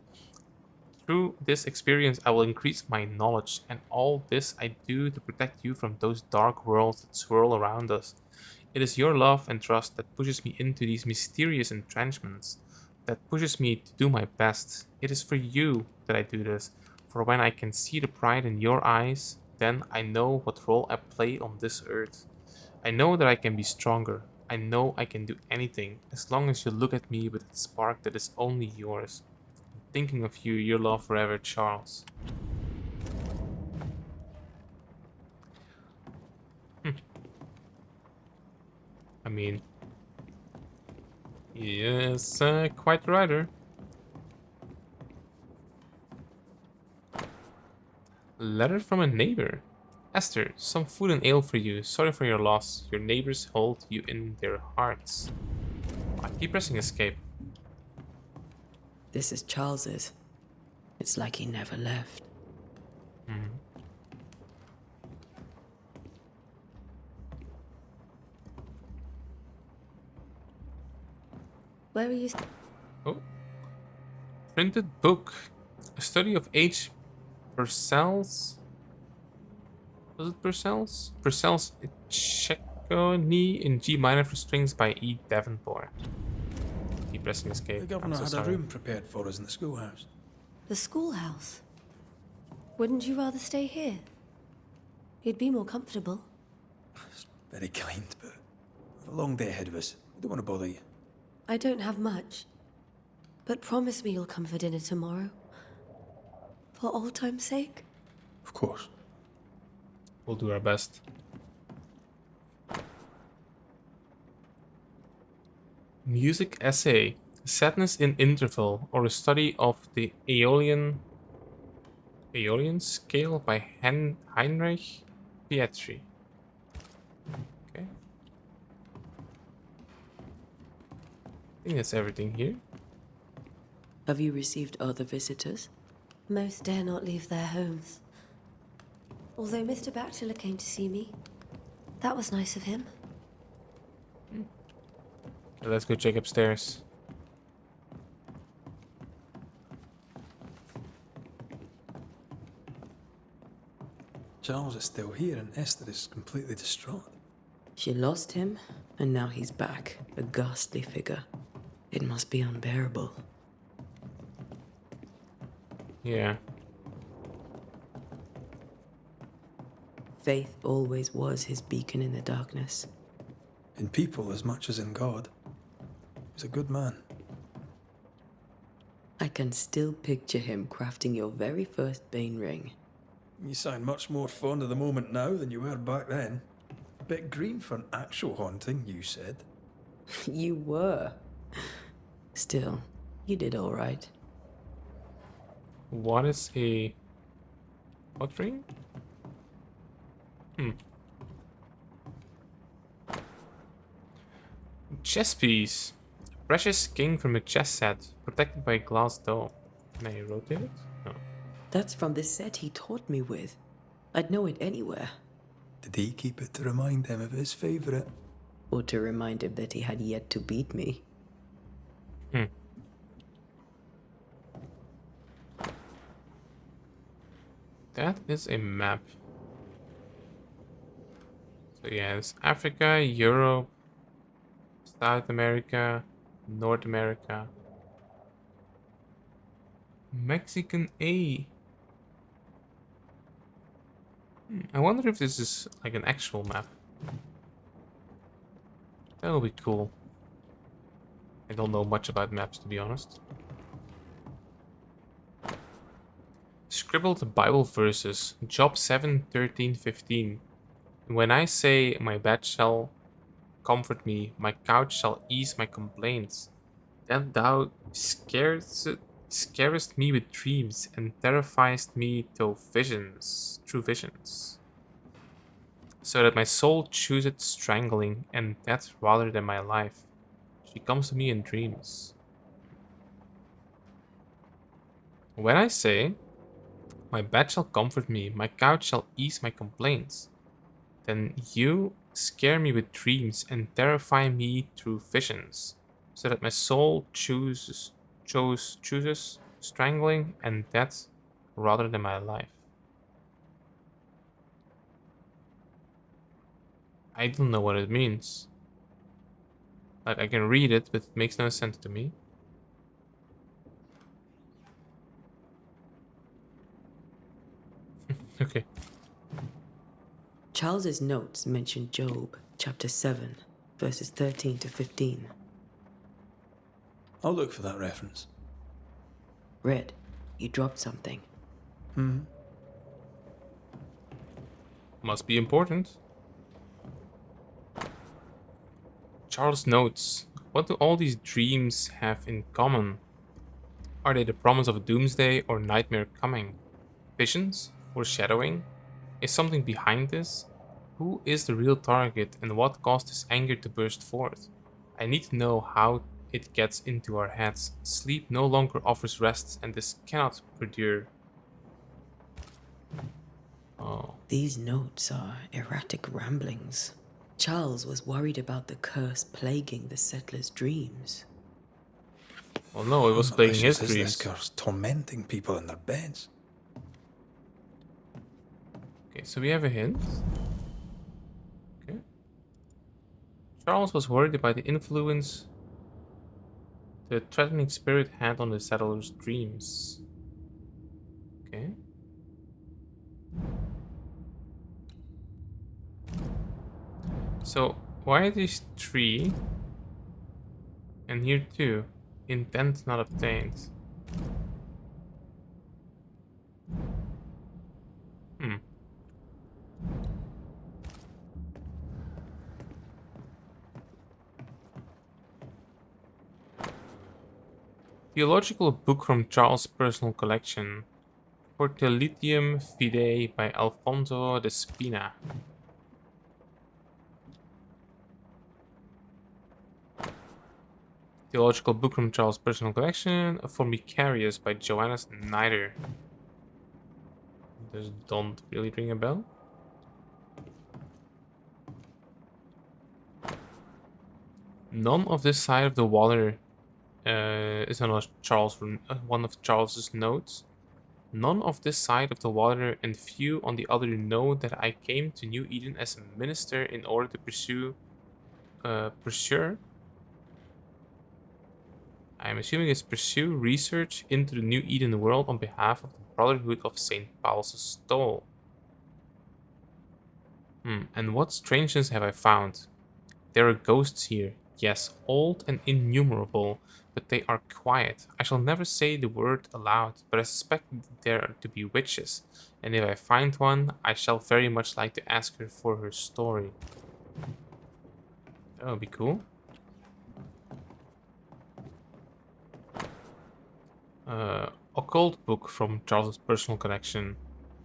[SPEAKER 5] Through this experience, I will increase my knowledge, and all this I do to protect you from those dark worlds that swirl around us. It is your love and trust that pushes me into these mysterious entrenchments, that pushes me to do my best. It is for you that I do this, for when I can see the pride in your eyes, then I know what role I play on this earth. I know that I can be stronger. I know I can do anything, as long as you look at me with that spark that is only yours. Thinking of you, your love forever, Charles. I mean, yes, quite a writer. Letter from a neighbor. Esther, some food and ale for you. Sorry for your loss. Your neighbors hold you in their hearts. I keep pressing escape.
[SPEAKER 3] This is Charles's. It's like he never left.
[SPEAKER 11] Where are you?
[SPEAKER 5] Oh. Printed book. A study of H. Purcell's. Was it Purcell's? Purcell's Cecchini in G minor for strings by E. Davenport. Keep pressing escape.
[SPEAKER 2] The governor
[SPEAKER 5] I'm so
[SPEAKER 2] had
[SPEAKER 5] sorry.
[SPEAKER 2] a room prepared for us in the schoolhouse.
[SPEAKER 11] The schoolhouse? Wouldn't you rather stay here? You'd be more comfortable.
[SPEAKER 2] It's very kind, but we've a long day ahead of us. I don't want to bother you.
[SPEAKER 11] I don't have much. But promise me you'll come for dinner tomorrow. For old time's sake.
[SPEAKER 2] Of course.
[SPEAKER 5] We'll do our best. Music essay. Sadness in Interval, or a study of the Aeolian scale by Heinrich Pietri. Okay. I think that's everything here.
[SPEAKER 3] Have you received other visitors?
[SPEAKER 11] Most dare not leave their homes. Although Mr. Bachelor came to see me. That was nice of him.
[SPEAKER 5] So let's go check upstairs.
[SPEAKER 2] Charles is still here and Esther is completely distraught.
[SPEAKER 3] She lost him, and now he's back, a ghastly figure. It must be unbearable.
[SPEAKER 5] Yeah.
[SPEAKER 3] Faith always was his beacon in the darkness.
[SPEAKER 2] In people as much as in God. He's a good man.
[SPEAKER 3] I can still picture him crafting your very first Bane ring.
[SPEAKER 2] You sound much more fond of the moment now than you were back then. bit green for an actual haunting, you said.
[SPEAKER 3] You were. Still, you did all right.
[SPEAKER 5] What is a... what ring? Chess piece. Precious king from a chess set, protected by a glass door. Can I rotate it? No.
[SPEAKER 3] That's from the set he taught me with. I'd know it anywhere.
[SPEAKER 2] Did he keep it to remind him of his favourite?
[SPEAKER 3] Or to remind him that he had yet to beat me.
[SPEAKER 5] That is a map. So yeah, it's Africa, Europe, South America, North America. Mexican A. I wonder if this is like an actual map. That'll be cool. I don't know much about maps, to be honest. Scribbled Bible verses. Job 7, 13, 15. When I say, my bed shall comfort me, my couch shall ease my complaints, then thou scarest me with dreams, and terrifiest me through visions, so that my soul chooseth strangling and death rather than my life. She comes to me in dreams. When I say, my bed shall comfort me, my couch shall ease my complaints, then you scare me with dreams and terrify me through visions, so that my soul chooses strangling and death rather than my life. I don't know what it means. Like, I can read it, but it makes no sense to me. Okay.
[SPEAKER 3] Charles's notes mention Job, chapter 7, verses 13 to 15.
[SPEAKER 2] I'll look for that reference.
[SPEAKER 3] Red, you dropped something.
[SPEAKER 5] Must be important. Charles notes, what do all these dreams have in common? Are they the promise of a doomsday or nightmare coming? Visions? Foreshadowing? Is something behind this? Who is the real target and what caused his anger to burst forth? I need to know how it gets into our heads. Sleep no longer offers rest and this cannot perdure. Oh.
[SPEAKER 3] These notes are erratic ramblings. Charles was worried about the curse plaguing the settlers' dreams.
[SPEAKER 5] Well, no, it was plaguing his
[SPEAKER 2] Malicious is this
[SPEAKER 5] dreams.
[SPEAKER 2] curse tormenting people in their beds?
[SPEAKER 5] Okay, so we have a hint. Okay. Charles was worried about the influence the threatening spirit had on the settlers' dreams. Okay. So, why are these 3 and here 2? Intent not obtained. Theological book from Charles' personal collection. Fortellitium Fidei by Alfonso de Spina. Theological book from Charles' personal collection. Formicarius by Johannes Nider. Those don't really ring a bell. None of this side of the water is on one of Charles's notes. None of this side of the water, and few on the other know that I came to New Eden as a minister in order to pursue. I'm assuming it's pursue research into the New Eden world on behalf of the Brotherhood of St. Paul's Stole. And what strangeness have I found? There are ghosts here, yes, old and innumerable, but they are quiet. I shall never say the word aloud, but I suspect there to be witches, and if I find one, I shall very much like to ask her for her story. That would be cool. Occult book from Charles' personal collection.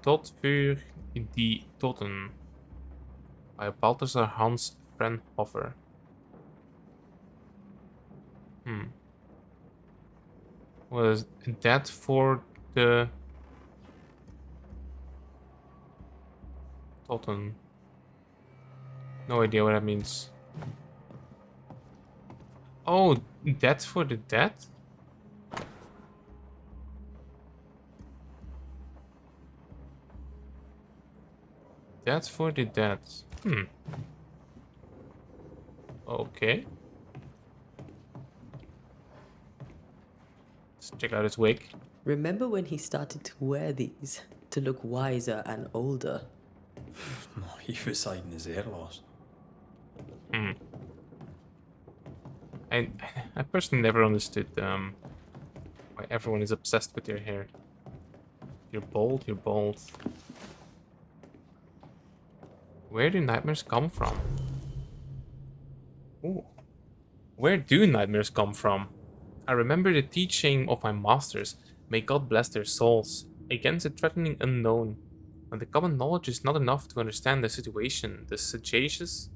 [SPEAKER 5] Tot für die Toten by Balthasar Hans Frenhofer. Was that for the Toten? No idea what that means. Oh, that's for the dead? That's for the dead. Okay. Let's check out his wig.
[SPEAKER 3] Remember when he started to wear these to look wiser and older?
[SPEAKER 2] He was hiding his hair loss.
[SPEAKER 5] I personally never understood why everyone is obsessed with their hair. You're bald, you're bald. Where do nightmares come from? Ooh. Where do nightmares come from? I remember the teaching of my masters, may God bless their souls, against a threatening unknown. When the common knowledge is not enough to understand the situation, the sagacious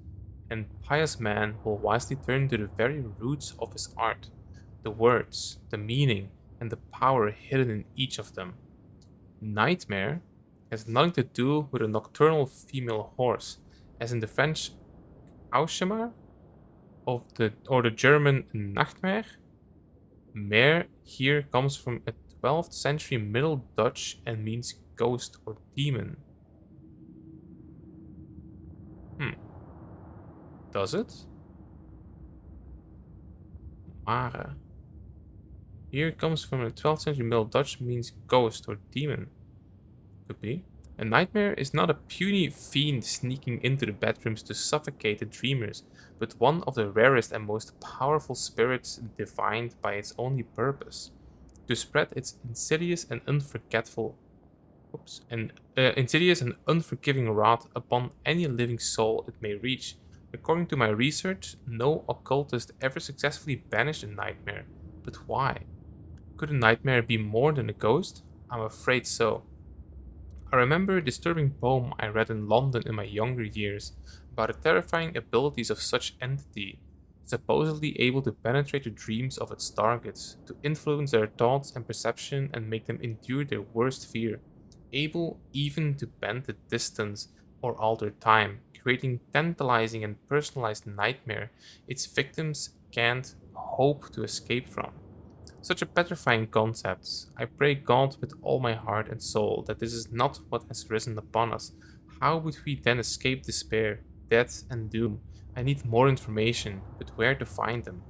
[SPEAKER 5] and pious man will wisely turn to the very roots of his art, the words, the meaning, and the power hidden in each of them. Nightmare has nothing to do with a nocturnal female horse, as in the French Auschemar or the German Nachtmare. Mare here comes from a 12th century Middle Dutch and means ghost or demon. Does it? Mare. Here comes from a 12th century Middle Dutch means ghost or demon. Could be. A nightmare is not a puny fiend sneaking into the bedrooms to suffocate the dreamers, but one of the rarest and most powerful spirits defined by its only purpose, to spread its insidious and insidious and unforgiving wrath upon any living soul it may reach. According to my research, no occultist ever successfully banished a nightmare. But why? Could a nightmare be more than a ghost? I'm afraid so. I remember a disturbing poem I read in London in my younger years about the terrifying abilities of such entity, supposedly able to penetrate the dreams of its targets, to influence their thoughts and perception and make them endure their worst fear, able even to bend the distance or alter time, creating tantalizing and personalized nightmare its victims can't hope to escape from. Such a petrifying concept. I pray God with all my heart and soul that this is not what has risen upon us. How would we then escape despair, death, and doom? I need more information, but where to find them?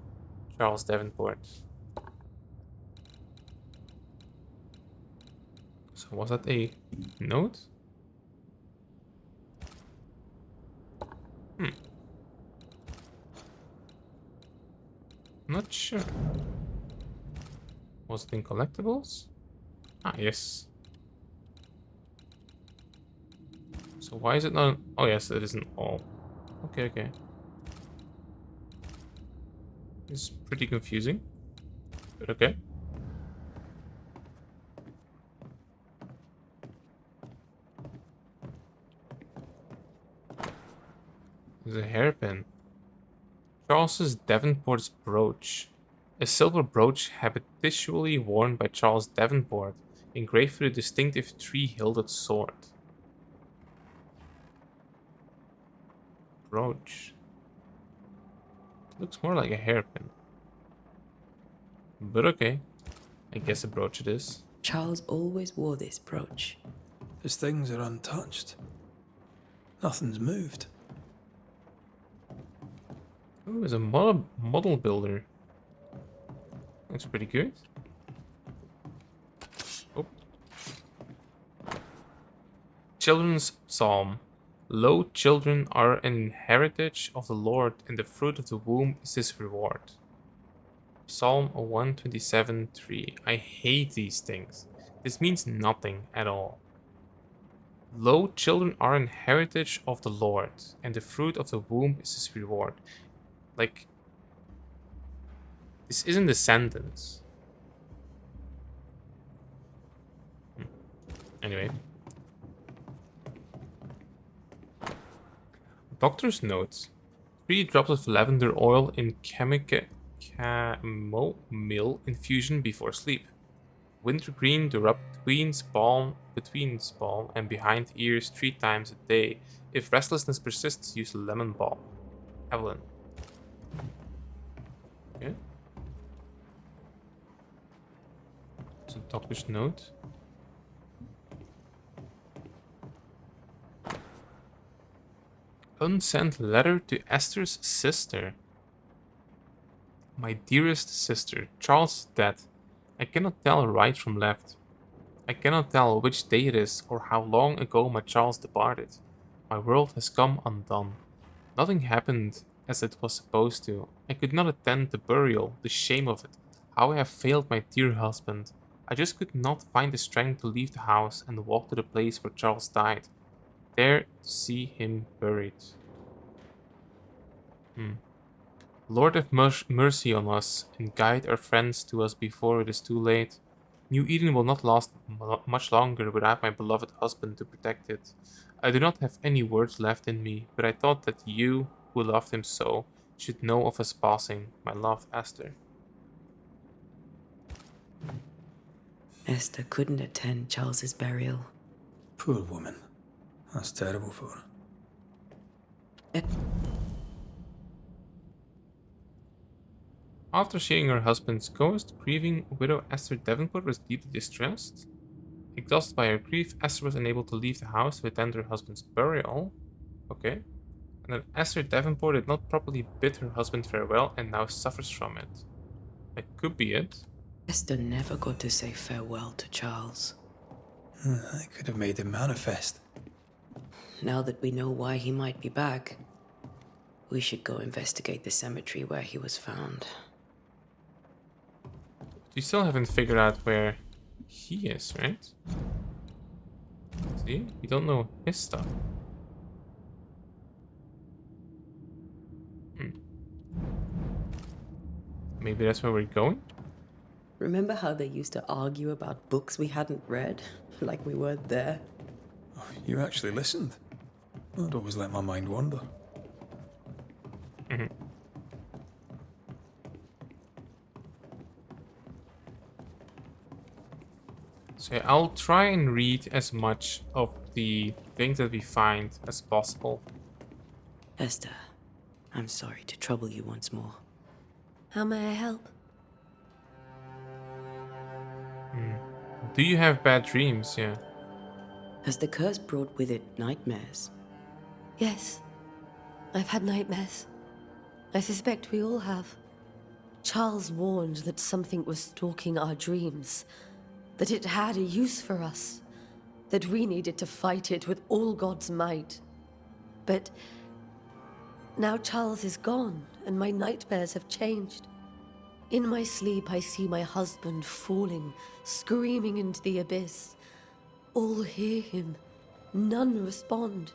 [SPEAKER 5] Charles Davenport. So was that a note? Not sure. Was it in collectibles? Ah, yes. So why is it not? Oh yes, it isn't all. Okay, okay. It's pretty confusing, but okay. There's a hairpin. Charles's Davenport's brooch. A silver brooch habitually worn by Charles Davenport, engraved with a distinctive three-hilted sword. Brooch. Looks more like a hairpin. But okay. I guess a brooch it is.
[SPEAKER 3] Charles always wore this brooch.
[SPEAKER 2] His things are untouched. Nothing's moved.
[SPEAKER 5] Oh, he's a model builder. Looks pretty good. Oh. Children's Psalm. Lo, children are an heritage of the Lord, and the fruit of the womb is his reward. Psalm 127:3. I hate these things. This means nothing at all. Lo, children are an heritage of the Lord, and the fruit of the womb is his reward. Like, this isn't the sentence. Anyway. Doctor's notes. 3 drops of lavender oil in chamomile infusion before sleep. Wintergreen to rub between palm and behind ears 3 times a day. If restlessness persists, use lemon balm. Evelyn. Okay. It's a doctor's note. Unsent letter to Esther's sister. My dearest sister, Charles is dead. I cannot tell right from left. I cannot tell which day it is or how long ago my Charles departed. My world has come undone. Nothing happened as it was supposed to. I could not attend the burial, the shame of it. How I have failed my dear husband. I just could not find the strength to leave the house and walk to the place where Charles died. There to see him buried. Lord have mercy on us and guide our friends to us before it is too late. New Eden will not last much longer without my beloved husband to protect it. I do not have any words left in me, but I thought that you, who loved him so, should know of his passing. My love, Esther.
[SPEAKER 3] Esther couldn't attend Charles's burial.
[SPEAKER 2] Poor woman. That's terrible for her.
[SPEAKER 5] After seeing her husband's ghost, grieving widow Esther Davenport was deeply distressed. Exhausted by her grief, Esther was unable to leave the house to attend her husband's burial. Okay. And then Esther Davenport did not properly bid her husband farewell and now suffers from it. That could be it.
[SPEAKER 3] Esther never got to say farewell to Charles.
[SPEAKER 2] I could have made him manifest.
[SPEAKER 3] Now that we know why he might be back, we should go investigate the cemetery where he was found.
[SPEAKER 5] You still haven't figured out where he is, right? See? We don't know his stuff. Maybe that's where we're going?
[SPEAKER 3] Remember how they used to argue about books we hadn't read? Like we weren't there?
[SPEAKER 2] Oh, you actually listened. I'd always let my mind wander.
[SPEAKER 5] So I'll try and read as much of the things that we find as possible.
[SPEAKER 3] Esther, I'm sorry to trouble you once more.
[SPEAKER 11] How may I help?
[SPEAKER 5] Do you have bad dreams? Yeah.
[SPEAKER 3] Has the curse brought with it nightmares?
[SPEAKER 11] Yes. I've had nightmares. I suspect we all have. Charles warned that something was stalking our dreams, that it had a use for us, that we needed to fight it with all God's might. But now Charles is gone, and my nightmares have changed. In my sleep, I see my husband falling, screaming into the abyss. All hear him. None respond.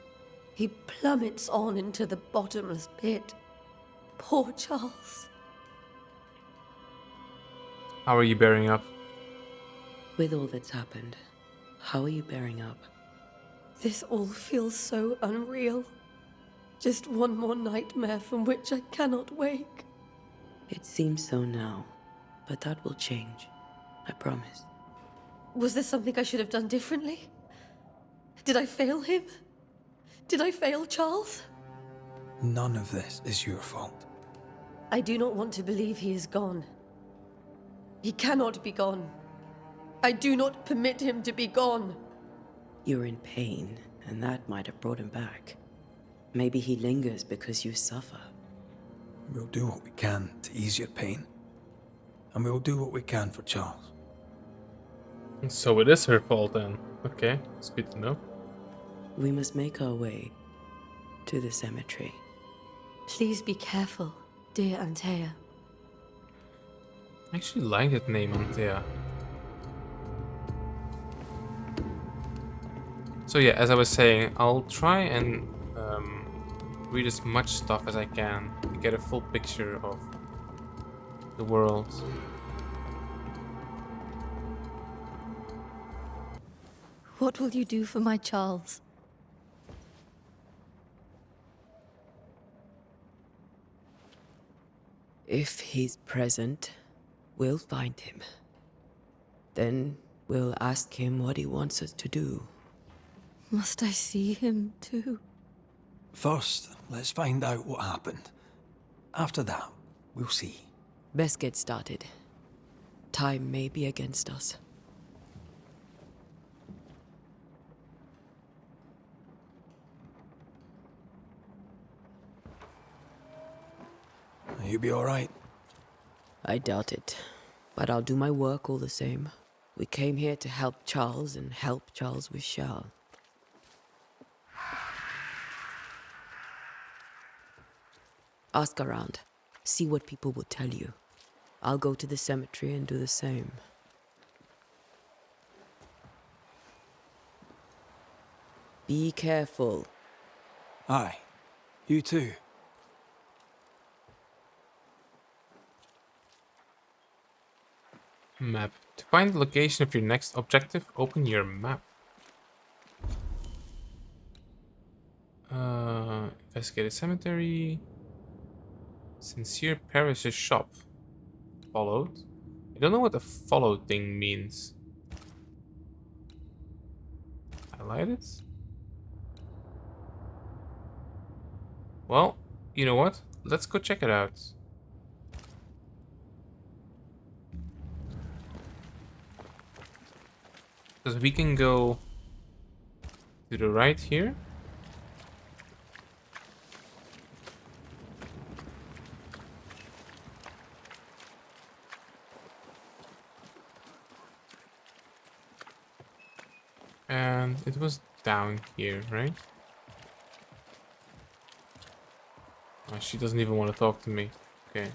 [SPEAKER 11] He plummets on into the bottomless pit. Poor Charles.
[SPEAKER 5] How are you bearing up?
[SPEAKER 3] With all that's happened, how are you bearing up?
[SPEAKER 11] This all feels so unreal. Just one more nightmare from which I cannot wake.
[SPEAKER 3] It seems so now, but that will change. I promise.
[SPEAKER 11] Was there something I should have done differently? Did I fail him? Did I fail Charles?
[SPEAKER 2] None of this is your fault.
[SPEAKER 11] I do not want to believe he is gone. He cannot be gone. I do not permit him to be gone.
[SPEAKER 3] You're in pain, and that might have brought him back. Maybe he lingers because you suffer.
[SPEAKER 2] We'll do what we can to ease your pain. And we'll do what we can for Charles.
[SPEAKER 5] So it is her fault then. Okay, it's good to know.
[SPEAKER 3] We must make our way to the cemetery.
[SPEAKER 11] Please be careful, dear Antea.
[SPEAKER 5] I actually like that name, Antea. So yeah, as I was saying, I'll try and read as much stuff as I can to get a full picture of the world.
[SPEAKER 12] What will you do for my Charles?
[SPEAKER 3] If he's present, we'll find him. Then we'll ask him what he wants us to do.
[SPEAKER 12] Must I see him too?
[SPEAKER 2] First, let's find out what happened. After that, we'll see.
[SPEAKER 3] Best get started. Time may be against us.
[SPEAKER 2] You be all right?
[SPEAKER 3] I doubt it, but I'll do my work all the same. We came here to help Charles, and help Charles we shall. Ask around. See what people will tell you. I'll go to the cemetery and do the same. Be careful.
[SPEAKER 2] Aye. You too.
[SPEAKER 5] Map. To find the location of your next objective, open your map. Investigate a cemetery. Sincere Parish's shop. Followed. I don't know what the follow thing means. Highlight it. Well, you know what? Let's go check it out. Because we can go to the right here. And it was down here, right? Oh, she doesn't even want to talk to me. Okay.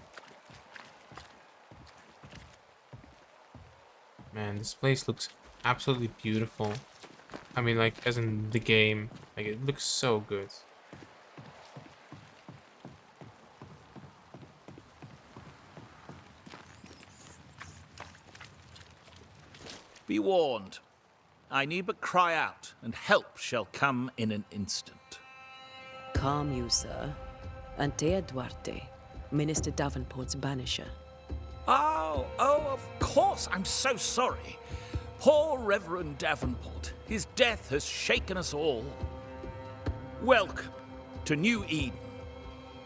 [SPEAKER 5] Man, this place looks absolutely beautiful. I mean, like, as in the game. Like, it looks so good.
[SPEAKER 13] Be warned. I need but cry out, and help shall come in an instant.
[SPEAKER 3] Calm you, sir. Antea Duarte, Minister Davenport's banisher.
[SPEAKER 13] Oh, of course. I'm so sorry. Poor Reverend Davenport. His death has shaken us all. Welcome to New Eden.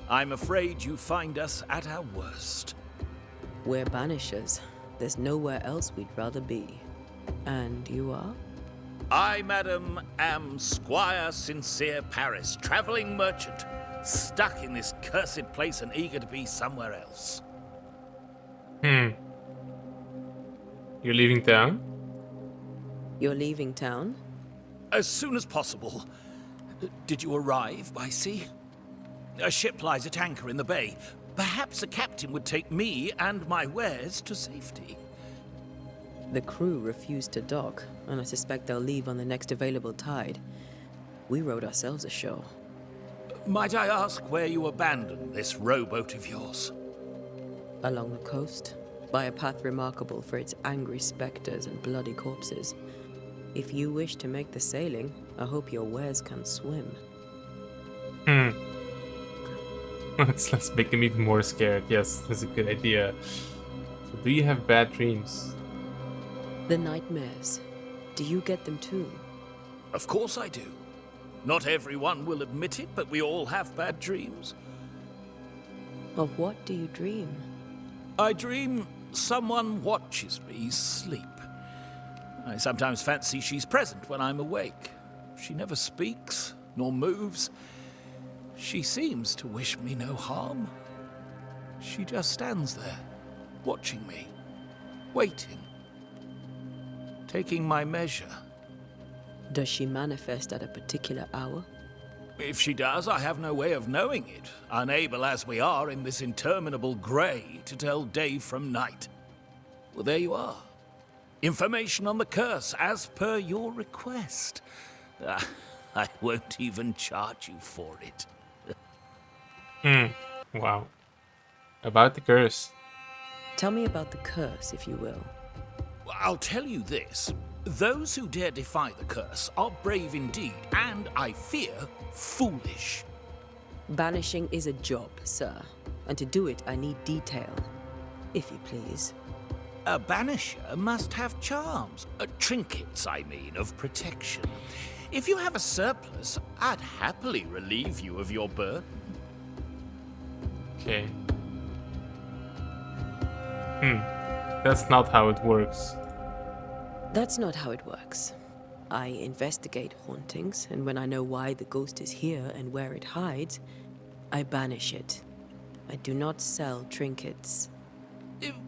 [SPEAKER 13] I'm afraid you find us at our worst.
[SPEAKER 3] We're banishers. There's nowhere else we'd rather be. And you are?
[SPEAKER 13] I, madam, am Squire Sincere Paris, travelling merchant, stuck in this cursed place and eager to be somewhere else.
[SPEAKER 5] You're leaving town?
[SPEAKER 3] You're leaving town?
[SPEAKER 13] As soon as possible. Did you arrive by sea? A ship lies at anchor in the bay. Perhaps a captain would take me and my wares to safety.
[SPEAKER 3] The crew refused to dock, and I suspect they'll leave on the next available tide. We rowed ourselves ashore.
[SPEAKER 13] Might I ask where you abandoned this rowboat of yours?
[SPEAKER 3] Along the coast, by a path remarkable for its angry specters and bloody corpses. If you wish to make the sailing, I hope your wares can swim.
[SPEAKER 5] Let's make them even more scared. Yes, that's a good idea. So do you have bad dreams?
[SPEAKER 3] The nightmares. Do you get them too?
[SPEAKER 13] Of course I do. Not everyone will admit it, but we all have bad dreams.
[SPEAKER 3] Of what do you dream?
[SPEAKER 13] I dream someone watches me sleep. I sometimes fancy she's present when I'm awake. She never speaks, nor moves. She seems to wish me no harm. She just stands there, watching me, waiting, taking my measure.
[SPEAKER 3] Does she manifest at a particular hour?
[SPEAKER 13] If she does, I have no way of knowing it, unable as we are in this interminable grey to tell day from night. Well, there you are. Information on the curse, as per your request. I won't even charge you for it.
[SPEAKER 5] Wow. About the curse.
[SPEAKER 3] Tell me about the curse, if you will.
[SPEAKER 13] I'll tell you this. Those who dare defy the curse are brave indeed, and, I fear, foolish.
[SPEAKER 3] Banishing is a job, sir. And to do it, I need detail. If you please.
[SPEAKER 13] A banisher must have charms. Trinkets, I mean, of protection. If you have a surplus, I'd happily relieve you of your burden.
[SPEAKER 5] Okay. That's not how it works.
[SPEAKER 3] That's not how it works. I investigate hauntings, and when I know why the ghost is here and where it hides, I banish it. I do not sell trinkets.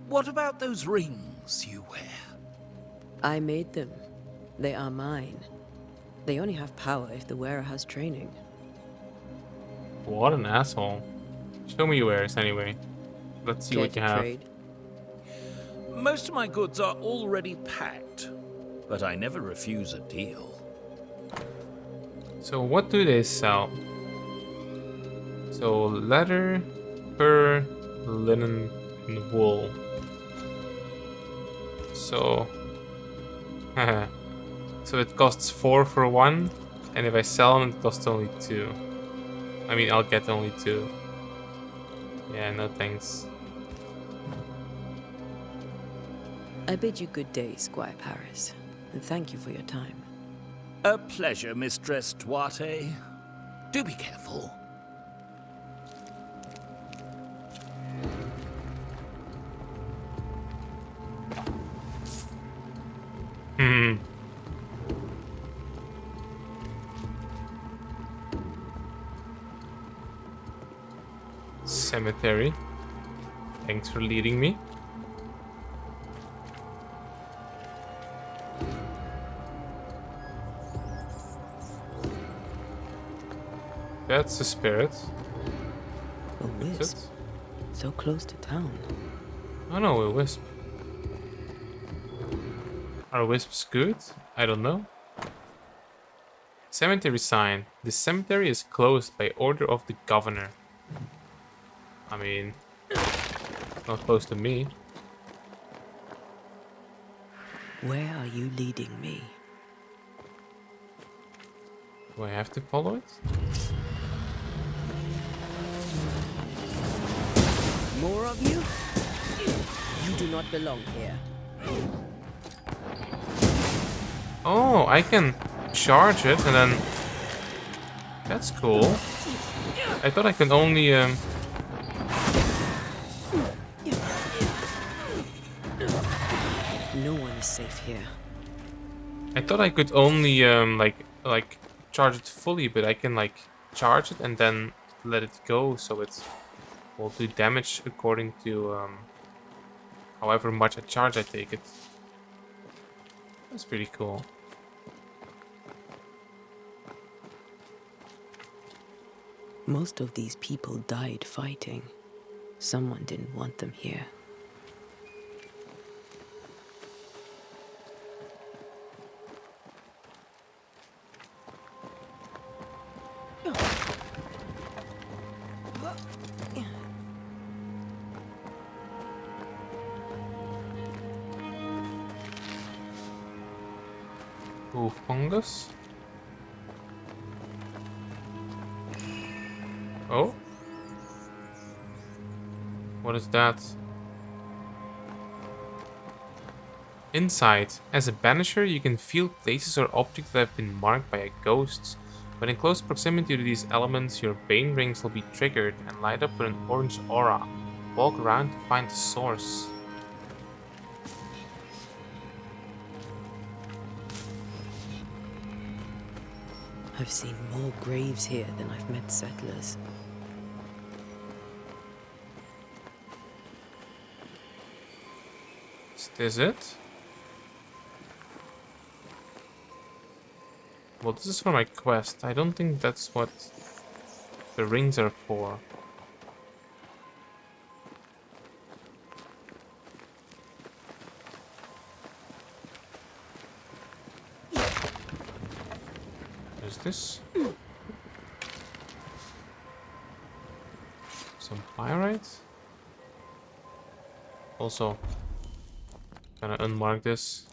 [SPEAKER 13] What about those rings you wear?
[SPEAKER 3] I made them. They are mine. They only have power if the wearer has training.
[SPEAKER 5] What an asshole. Show me your wares anyway. Let's see
[SPEAKER 3] Care
[SPEAKER 5] what you
[SPEAKER 3] to
[SPEAKER 5] have.
[SPEAKER 3] trade?
[SPEAKER 13] Most of my goods are already packed, but I never refuse a deal.
[SPEAKER 5] So what do they sell? So leather, fur, linen, and wool. So so it costs 4 for one, and if I sell them it costs only 2. I mean, I'll get only 2. Yeah, no thanks.
[SPEAKER 3] I bid you good day, Squire Paris, and thank you for your time.
[SPEAKER 13] A pleasure, Mistress Duarte. Do be careful.
[SPEAKER 5] Cemetery. Thanks for leading me. That's a spirit.
[SPEAKER 3] A wisp. So close to town.
[SPEAKER 5] Oh no, a wisp. Are wisps good? I don't know. Cemetery sign. The cemetery is closed by order of the governor. I mean, not close to me.
[SPEAKER 3] Where are you leading me?
[SPEAKER 5] Do I have to follow it?
[SPEAKER 3] More of you? You do not belong here.
[SPEAKER 5] Oh, I can charge it and then... That's cool. I thought I could only...
[SPEAKER 3] No one is safe here.
[SPEAKER 5] I thought I could only like charge it fully, but I can like charge it and then let it go, so it will do damage according to however much I charge I take it. That's pretty cool.
[SPEAKER 3] Most of these people died fighting. Someone didn't want them here.
[SPEAKER 5] Ooh, fungus. Oh? What is that? Inside. As a banisher, you can feel places or objects that have been marked by a ghost. When in close proximity to these elements, your bane rings will be triggered and light up with an orange aura. Walk around to find the source.
[SPEAKER 3] I've seen more graves here than I've met settlers.
[SPEAKER 5] Is this it? Well, this is for my quest. I don't think that's what the rings are for. What is this? Some pyrite. Also, gonna unmark this.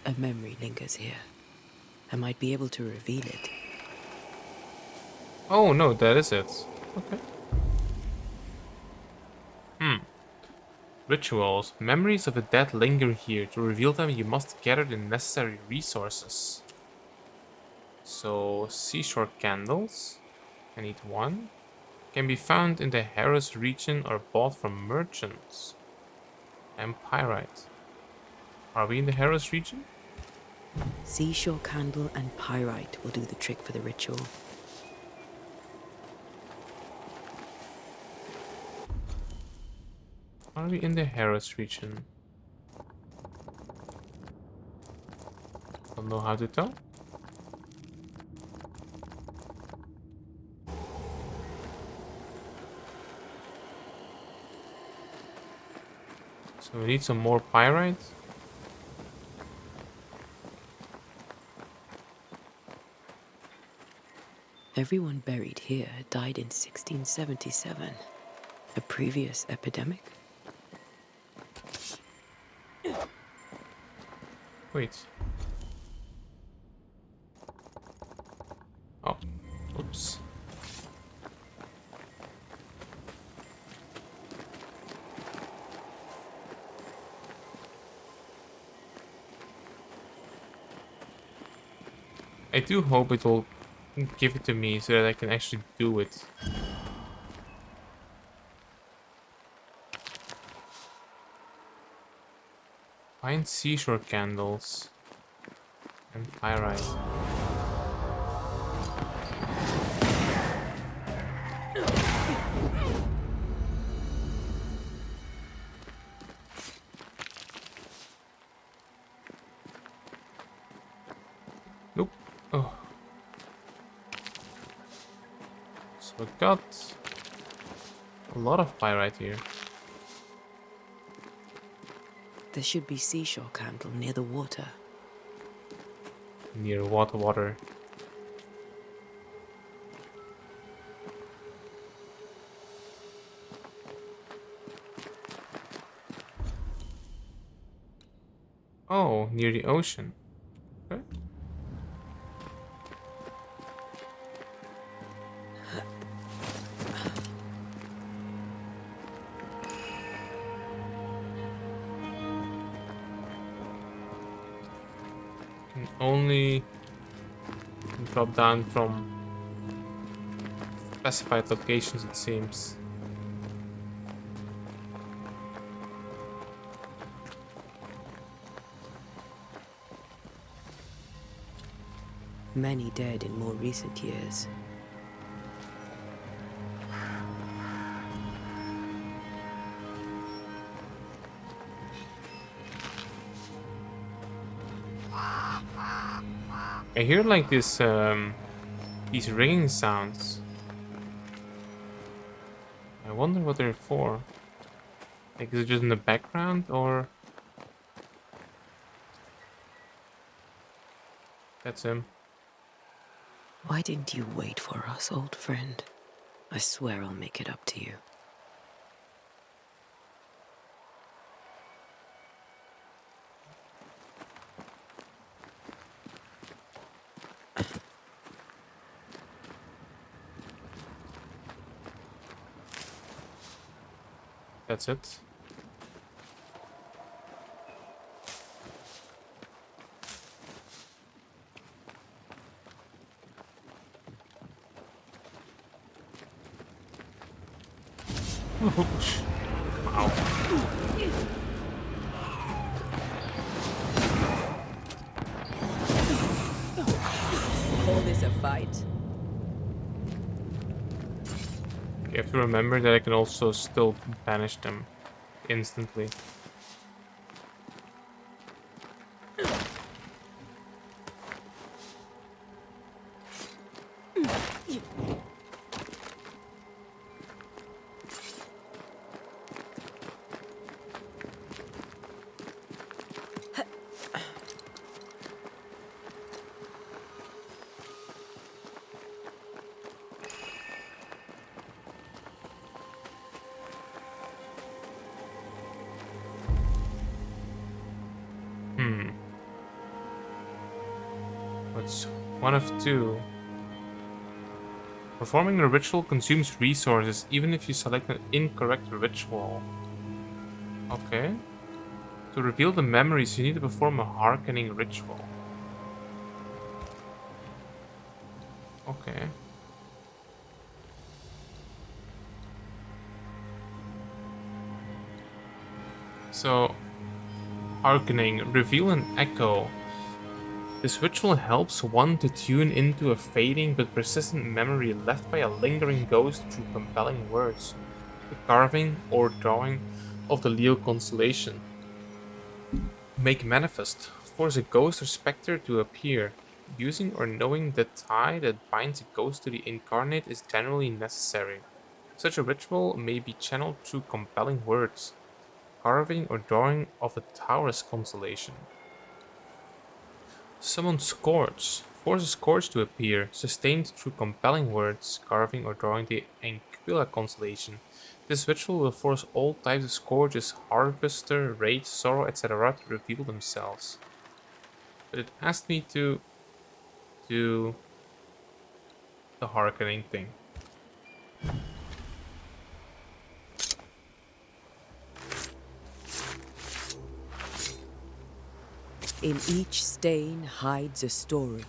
[SPEAKER 3] A memory lingers here. I might be able to reveal it.
[SPEAKER 5] Oh no, that is it. Okay. Rituals. Memories of the dead linger here. To reveal them, you must gather the necessary resources. So, seashore candles. I need one. Can be found in the Harris region or bought from merchants. And pyrite. Are we in the Harris region?
[SPEAKER 3] Seashore candle and pyrite will do the trick for the ritual.
[SPEAKER 5] Are we in the Harris region? Don't know how to tell. So we need some more pyrite.
[SPEAKER 3] Everyone buried here died in 1677. A previous epidemic?
[SPEAKER 5] Wait. Oh, oops. I do hope it will give it to me so that I can actually do it. Find seashore candles and pyrite. Nope. Oh. So I got a lot of pyrite here.
[SPEAKER 3] There should be seashore candle near the water.
[SPEAKER 5] Near water. Oh, near the ocean. Okay. Can only drop down from specified locations, it seems.
[SPEAKER 3] Many dead in more recent years.
[SPEAKER 5] I hear like this, these ringing sounds. I wonder what they're for. Like, is it just in the background, or... That's him.
[SPEAKER 3] Why didn't you wait for us, old friend? I swear I'll make it up to you.
[SPEAKER 5] That's it. Wow.
[SPEAKER 3] Call this a fight?
[SPEAKER 5] You have to remember that I can also still banish them instantly. One of two. Performing a ritual consumes resources, even if you select an incorrect ritual. Okay. To reveal the memories, you need to perform a hearkening ritual. Okay. So, hearkening, reveal an echo. This ritual helps one to tune into a fading but persistent memory left by a lingering ghost through compelling words, the carving or drawing of the Leo constellation. Make manifest. Force a ghost or specter to appear. Using or knowing the tie that binds a ghost to the incarnate is generally necessary. Such a ritual may be channeled through compelling words, carving or drawing of a Taurus constellation. Summon Scourge. Force a Scourge to appear, sustained through compelling words, carving or drawing the Anquila constellation. This ritual will force all types of Scourges, Harvester, Rage, Sorrow, etc. to reveal themselves. But it asked me to do the hearkening thing.
[SPEAKER 3] In each stain hides a story.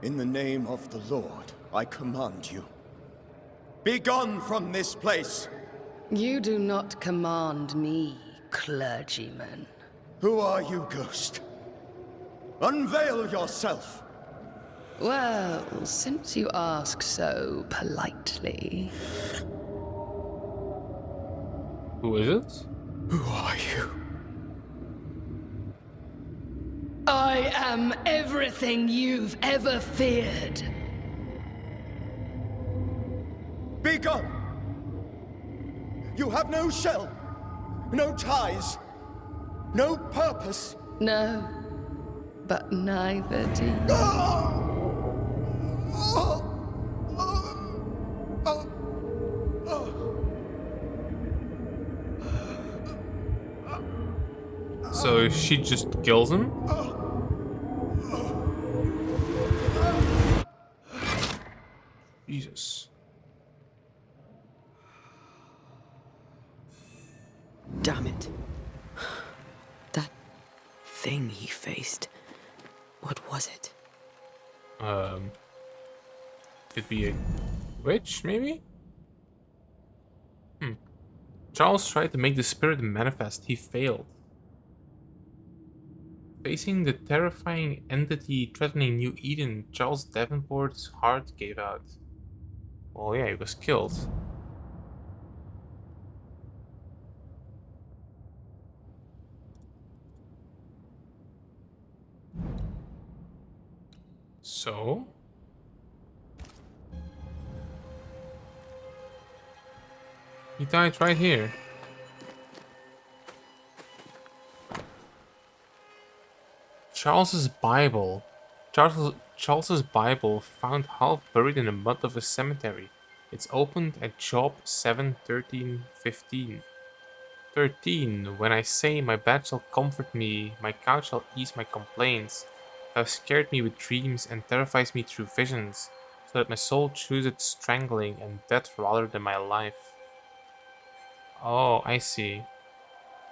[SPEAKER 4] In the name of the Lord, I command you. Be gone from this place!
[SPEAKER 14] You do not command me, clergyman.
[SPEAKER 4] Who are you, ghost? Unveil yourself!
[SPEAKER 14] Well, since you ask so politely.
[SPEAKER 5] Who is it?
[SPEAKER 4] Who are you?
[SPEAKER 14] I am everything you've ever feared.
[SPEAKER 4] Be gone! You have no shell, no ties, no purpose.
[SPEAKER 14] No, but neither do you.
[SPEAKER 5] So she just kills him? Jesus.
[SPEAKER 3] Damn it. That thing he faced. What was it?
[SPEAKER 5] Could be a witch, maybe? Charles tried to make the spirit manifest. He failed. Facing the terrifying entity threatening New Eden, Charles Davenport's heart gave out. Well, yeah, he was killed. So? He died right here. Charles's Bible. Charles's Bible found half buried in the mud of a cemetery. It's opened at Job 7:13:15. 13. When I say my bed shall comfort me, my couch shall ease my complaints. Thou scared me with dreams and terrifies me through visions, so that my soul chooseth strangling and death rather than my life. Oh, I see.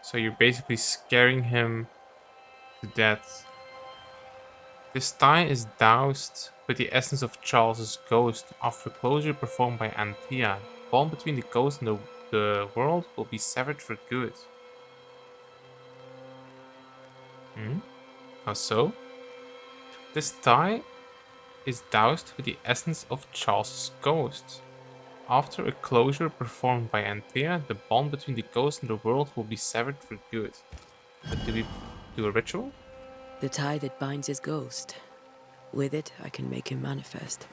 [SPEAKER 5] So you're basically scaring him to death. This tie is doused with the essence of Charles's ghost. After closure performed by Anthea, the bond between the ghost and the world will be severed for good. How so? This tie is doused with the essence of Charles's ghost. After a closure performed by Anthea, the bond between the ghost and the world will be severed for good. But do we do a ritual?
[SPEAKER 3] The tie that binds his ghost. With it, I can make him manifest.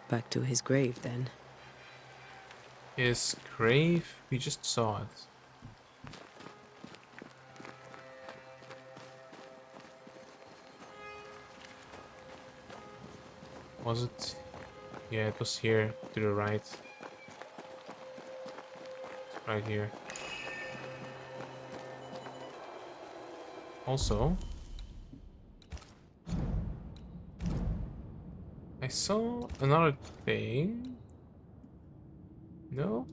[SPEAKER 3] Back to his grave, then.
[SPEAKER 5] His grave? We just saw it. Was it Yeah, it was here, to the right. Right here. Also, I saw another thing. No?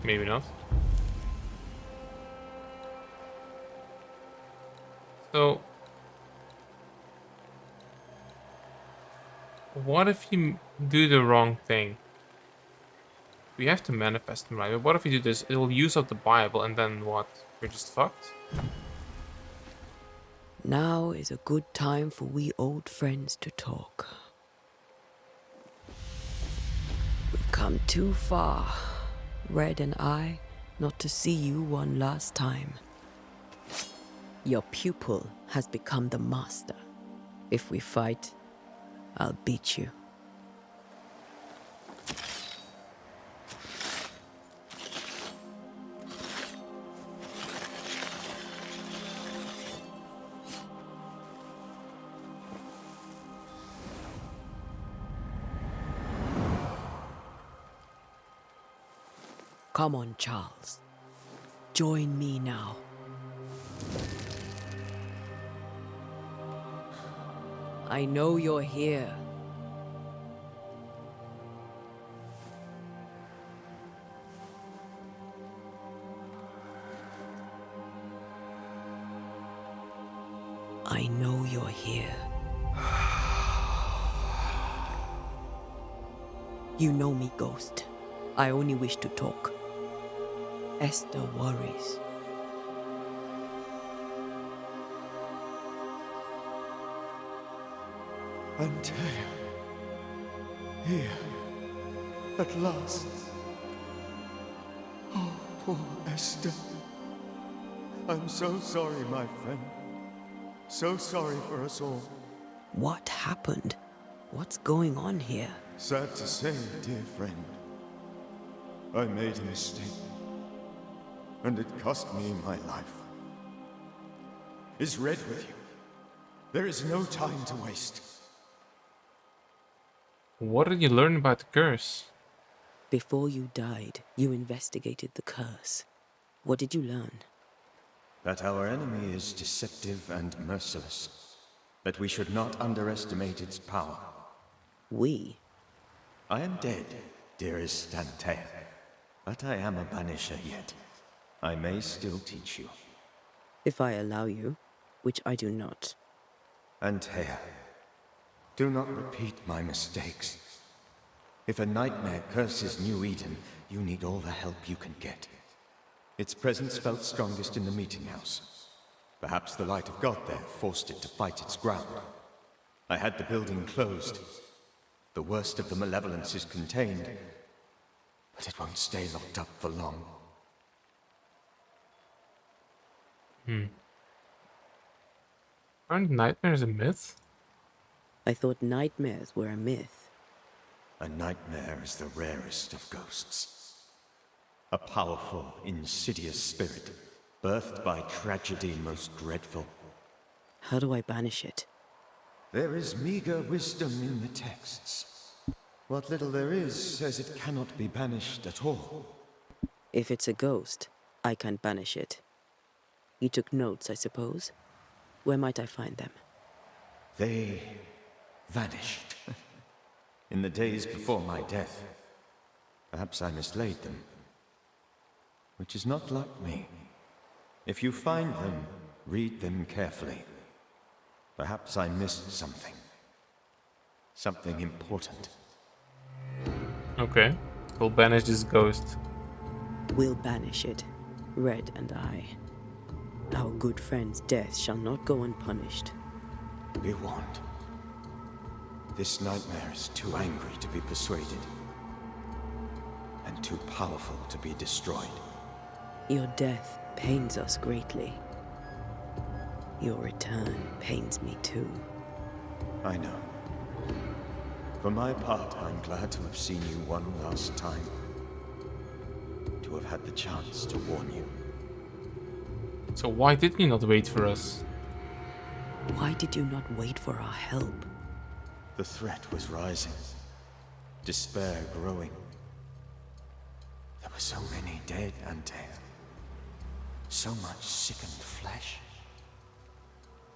[SPEAKER 5] Maybe not. So, what if you do the wrong thing? We have to manifest them, right? But what if we do this? It'll use up the Bible, and then what? We're just fucked?
[SPEAKER 3] Now is a good time for we old friends to talk. We've come too far, Red and I, not to see you one last time. Your pupil has become the master. If we fight, I'll beat you. Come on, Charles. Join me now. I know you're here. I know you're here. You know me, Ghost. I only wish to talk. Esther worries.
[SPEAKER 8] Antea. Here. At last. Oh, poor Esther. I'm so sorry, my friend. So sorry for us all.
[SPEAKER 3] What happened? What's going on here?
[SPEAKER 8] Sad to say, dear friend. I made a mistake. And it cost me my life. Is Red with you? There is no time to waste.
[SPEAKER 5] What did you learn about the curse?
[SPEAKER 3] Before you died, you investigated the curse. What did you learn?
[SPEAKER 4] That our enemy is deceptive and merciless. That we should not underestimate its power.
[SPEAKER 3] We?
[SPEAKER 4] I am dead, dearest Antea. But I am a Banisher yet. I may still teach you.
[SPEAKER 3] If I allow you, which I do not.
[SPEAKER 4] Antea, do not repeat my mistakes. If a nightmare curses New Eden, you need all the help you can get. Its presence felt strongest in the meeting house. Perhaps the light of God there forced it to fight its ground. I had the building closed. The worst of the malevolence is contained, but it won't stay locked up for long.
[SPEAKER 5] Aren't nightmares a myth?
[SPEAKER 3] I thought nightmares were a myth.
[SPEAKER 4] A nightmare is the rarest of ghosts. A powerful, insidious spirit, birthed by tragedy most dreadful.
[SPEAKER 3] How do I banish it?
[SPEAKER 4] There is meager wisdom in the texts. What little there is says it cannot be banished at all.
[SPEAKER 3] If it's a ghost, I can't banish it. You took notes, I suppose? Where might I find them?
[SPEAKER 4] They vanished. In the days before my death. Perhaps I mislaid them. Which is not like me. If you find them, read them carefully. Perhaps I missed something. Something important.
[SPEAKER 5] Okay, we'll banish this ghost.
[SPEAKER 3] We'll banish it, Red and I. Our good friend's death shall not go unpunished.
[SPEAKER 4] Be warned. This nightmare is too angry to be persuaded. And too powerful to be destroyed.
[SPEAKER 3] Your death pains us greatly. Your return pains me too.
[SPEAKER 4] I know. For my part, I'm glad to have seen you one last time. To have had the chance to warn you.
[SPEAKER 5] So why did you not wait for us?
[SPEAKER 3] Why did you not wait for our help?
[SPEAKER 4] The threat was rising. despair growing. There were so many dead, Antea. So much sickened flesh.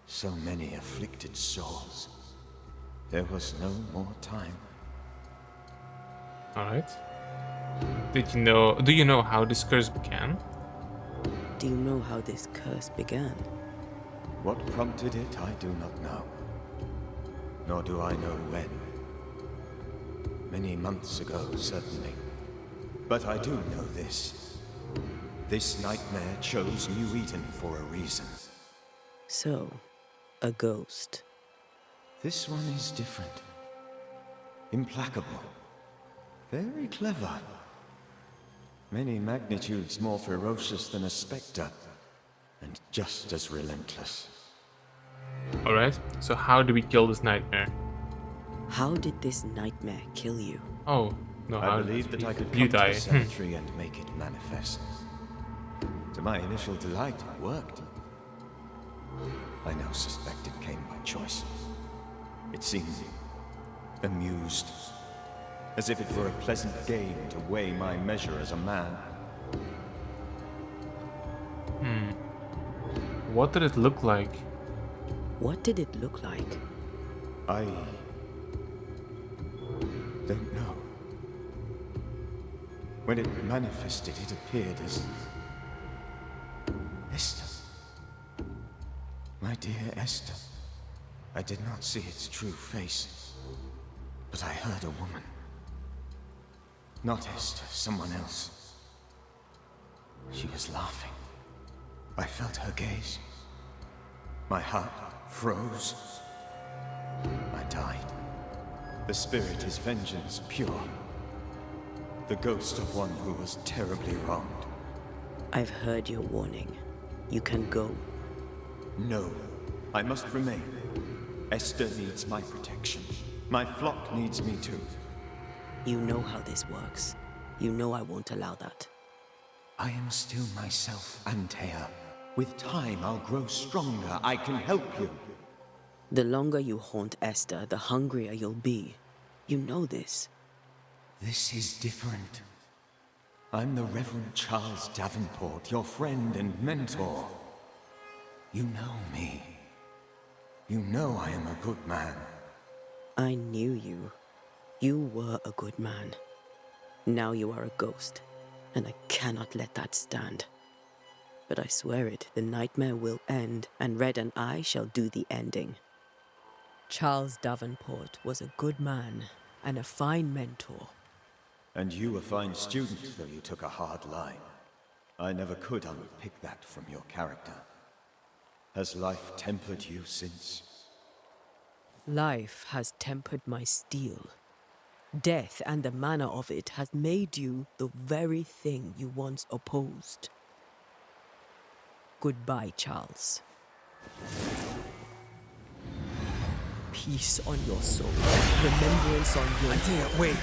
[SPEAKER 4] So many afflicted souls. There was no more time.
[SPEAKER 5] Alright. Do you know how this curse began?
[SPEAKER 3] Do you know how this curse began?
[SPEAKER 4] What prompted it, I do not know. Nor do I know when. Many months ago, certainly. But I do know this. This nightmare chose New Eden for a reason.
[SPEAKER 3] So, a ghost.
[SPEAKER 4] This one is different. Implacable. Very clever. Many magnitudes more ferocious than a spectre. And just as relentless.
[SPEAKER 5] Alright, so how do we kill this nightmare?
[SPEAKER 3] How did this nightmare kill you?
[SPEAKER 5] Oh, no,
[SPEAKER 4] I believed that I could
[SPEAKER 5] you
[SPEAKER 4] come to
[SPEAKER 5] die.
[SPEAKER 4] the cemetery and make it manifest. To my initial delight, it worked. I now suspect it came by choice. It seemed amused, as if it were a pleasant game to weigh my measure as a man.
[SPEAKER 5] What did it look like?
[SPEAKER 3] What did it look like?
[SPEAKER 4] I don't know. When it manifested, it appeared as Esther. My dear Esther. I did not see its true face, but I heard a woman. Not Esther, someone else. She was laughing. I felt her gaze. My heart froze. I died. The spirit is vengeance pure. The ghost of one who was terribly wronged.
[SPEAKER 3] I've heard your warning. You can go.
[SPEAKER 4] No, I must remain. Esther needs my protection. My flock needs me too.
[SPEAKER 3] You know how this works. You know I won't allow that.
[SPEAKER 4] I am still myself, Antea. With time, I'll grow stronger. I can help you.
[SPEAKER 3] The longer you haunt Esther, the hungrier you'll be. You know this.
[SPEAKER 4] This is different. I'm the Reverend Charles Davenport, your friend and mentor. You know me. You know I am a good man.
[SPEAKER 3] I knew you. You were a good man. Now you are a ghost, and I cannot let that stand. But I swear it, the nightmare will end, and Red and I shall do the ending. Charles Davenport was a good man and a fine mentor.
[SPEAKER 4] And you a fine student, though you took a hard line. I never could unpick that from your character. Has life tempered you since?
[SPEAKER 3] Life has tempered my steel. Death and the manner of it has made you the very thing you once opposed. Goodbye, Charles. Peace on your soul. Remembrance on your...
[SPEAKER 2] Antea, wait.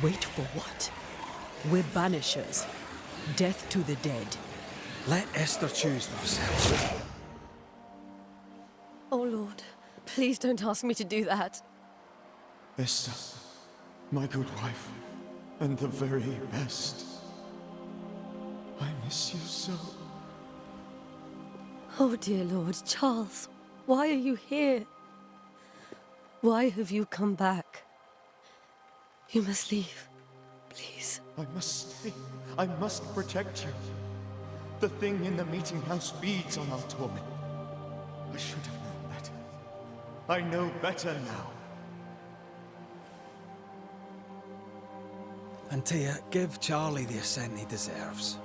[SPEAKER 3] Wait for what? We're banishers. Death to the dead.
[SPEAKER 2] Let Esther choose for herself.
[SPEAKER 12] Oh, Lord, please don't ask me to do that.
[SPEAKER 4] Esther, my good wife, and the very best. I miss you so.
[SPEAKER 12] Oh, dear Lord, Charles, why are you here? Why have you come back? You must leave, please.
[SPEAKER 4] I must stay. I must protect you. The thing in the meeting house feeds on our torment. I should have known better. I know better now.
[SPEAKER 2] Antea, give Charlie the ascent he deserves.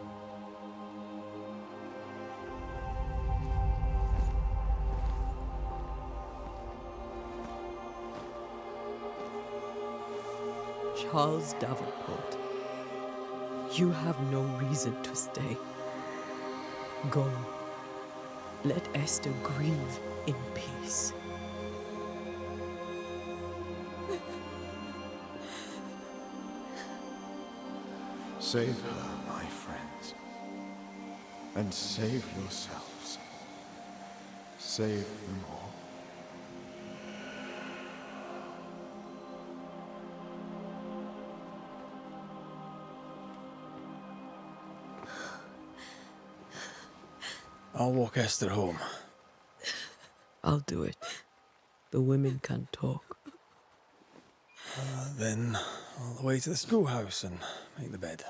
[SPEAKER 3] Charles Davenport, you have no reason to stay. Go. Let Esther grieve in peace.
[SPEAKER 4] Save her, my friends. And save yourselves. Save them all.
[SPEAKER 2] I'll walk Esther home.
[SPEAKER 3] I'll do it. The women can't talk.
[SPEAKER 2] Then all the way to the schoolhouse and make the bed.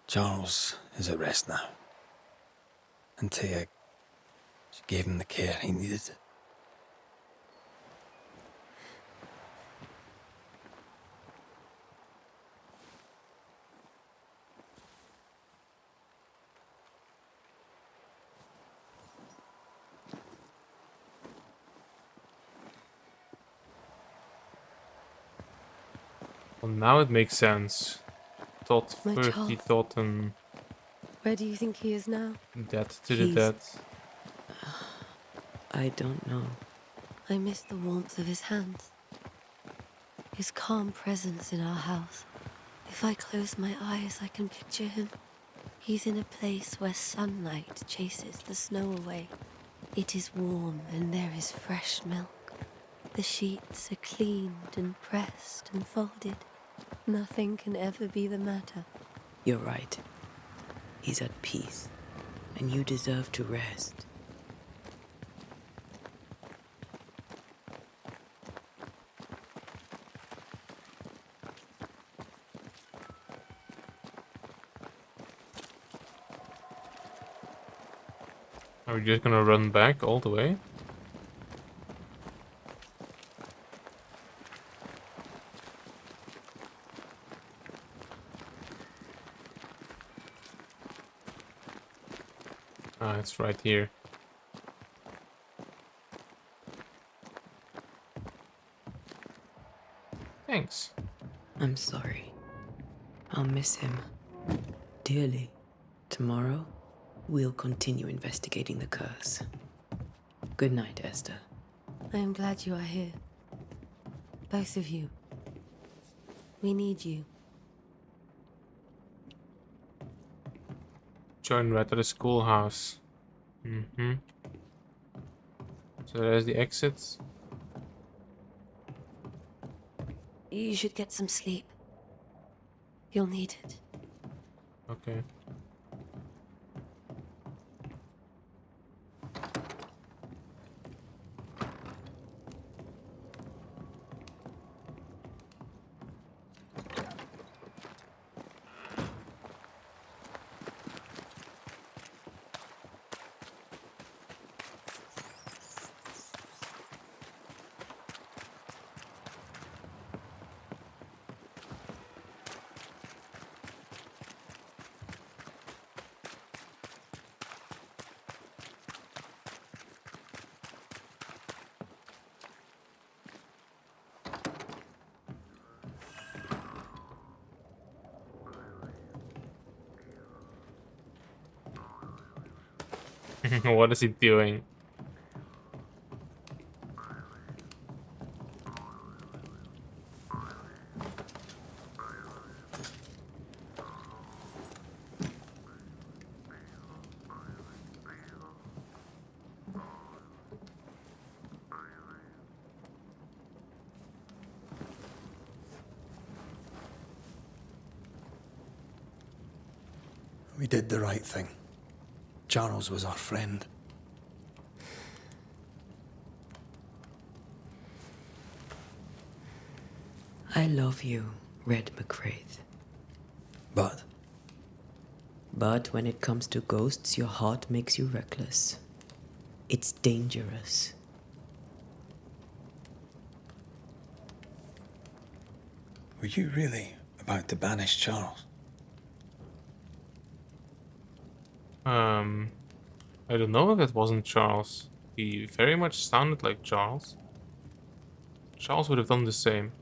[SPEAKER 2] Charles is at rest now. And Tia, she gave him the care he needed.
[SPEAKER 5] Well, now it makes sense. Thought
[SPEAKER 12] My
[SPEAKER 5] first he
[SPEAKER 12] child.
[SPEAKER 5] thought an
[SPEAKER 12] Where do you think he is now?
[SPEAKER 5] death to the
[SPEAKER 3] He's-
[SPEAKER 5] dead.
[SPEAKER 3] I don't know.
[SPEAKER 12] I miss the warmth of his hands. His calm presence in our house. If I close my eyes, I can picture him. He's in a place where sunlight chases the snow away. It is warm and there is fresh milk. The sheets are cleaned and pressed and folded. Nothing can ever be the matter.
[SPEAKER 3] You're right. He's at peace, and you deserve to rest.
[SPEAKER 5] Are we just gonna run back all the way? Ah, it's right here. Thanks.
[SPEAKER 3] I'm sorry. I'll miss him dearly. Tomorrow, we'll continue investigating the curse. Good night, Esther.
[SPEAKER 12] I am glad you are here. Both of you. We need you.
[SPEAKER 5] Join right at the schoolhouse. Mm-hmm. So there's the exit.
[SPEAKER 12] You should get some sleep. You'll need it.
[SPEAKER 5] Okay. What is he doing?
[SPEAKER 2] We did the right thing. Charles was our friend.
[SPEAKER 3] I love you, Red McCraith.
[SPEAKER 2] But
[SPEAKER 3] But when it comes to ghosts, your heart makes you reckless. It's dangerous.
[SPEAKER 2] were you really about to banish Charles?
[SPEAKER 5] I don't know if it wasn't Charles. He very much sounded like Charles. Charles would have done the same.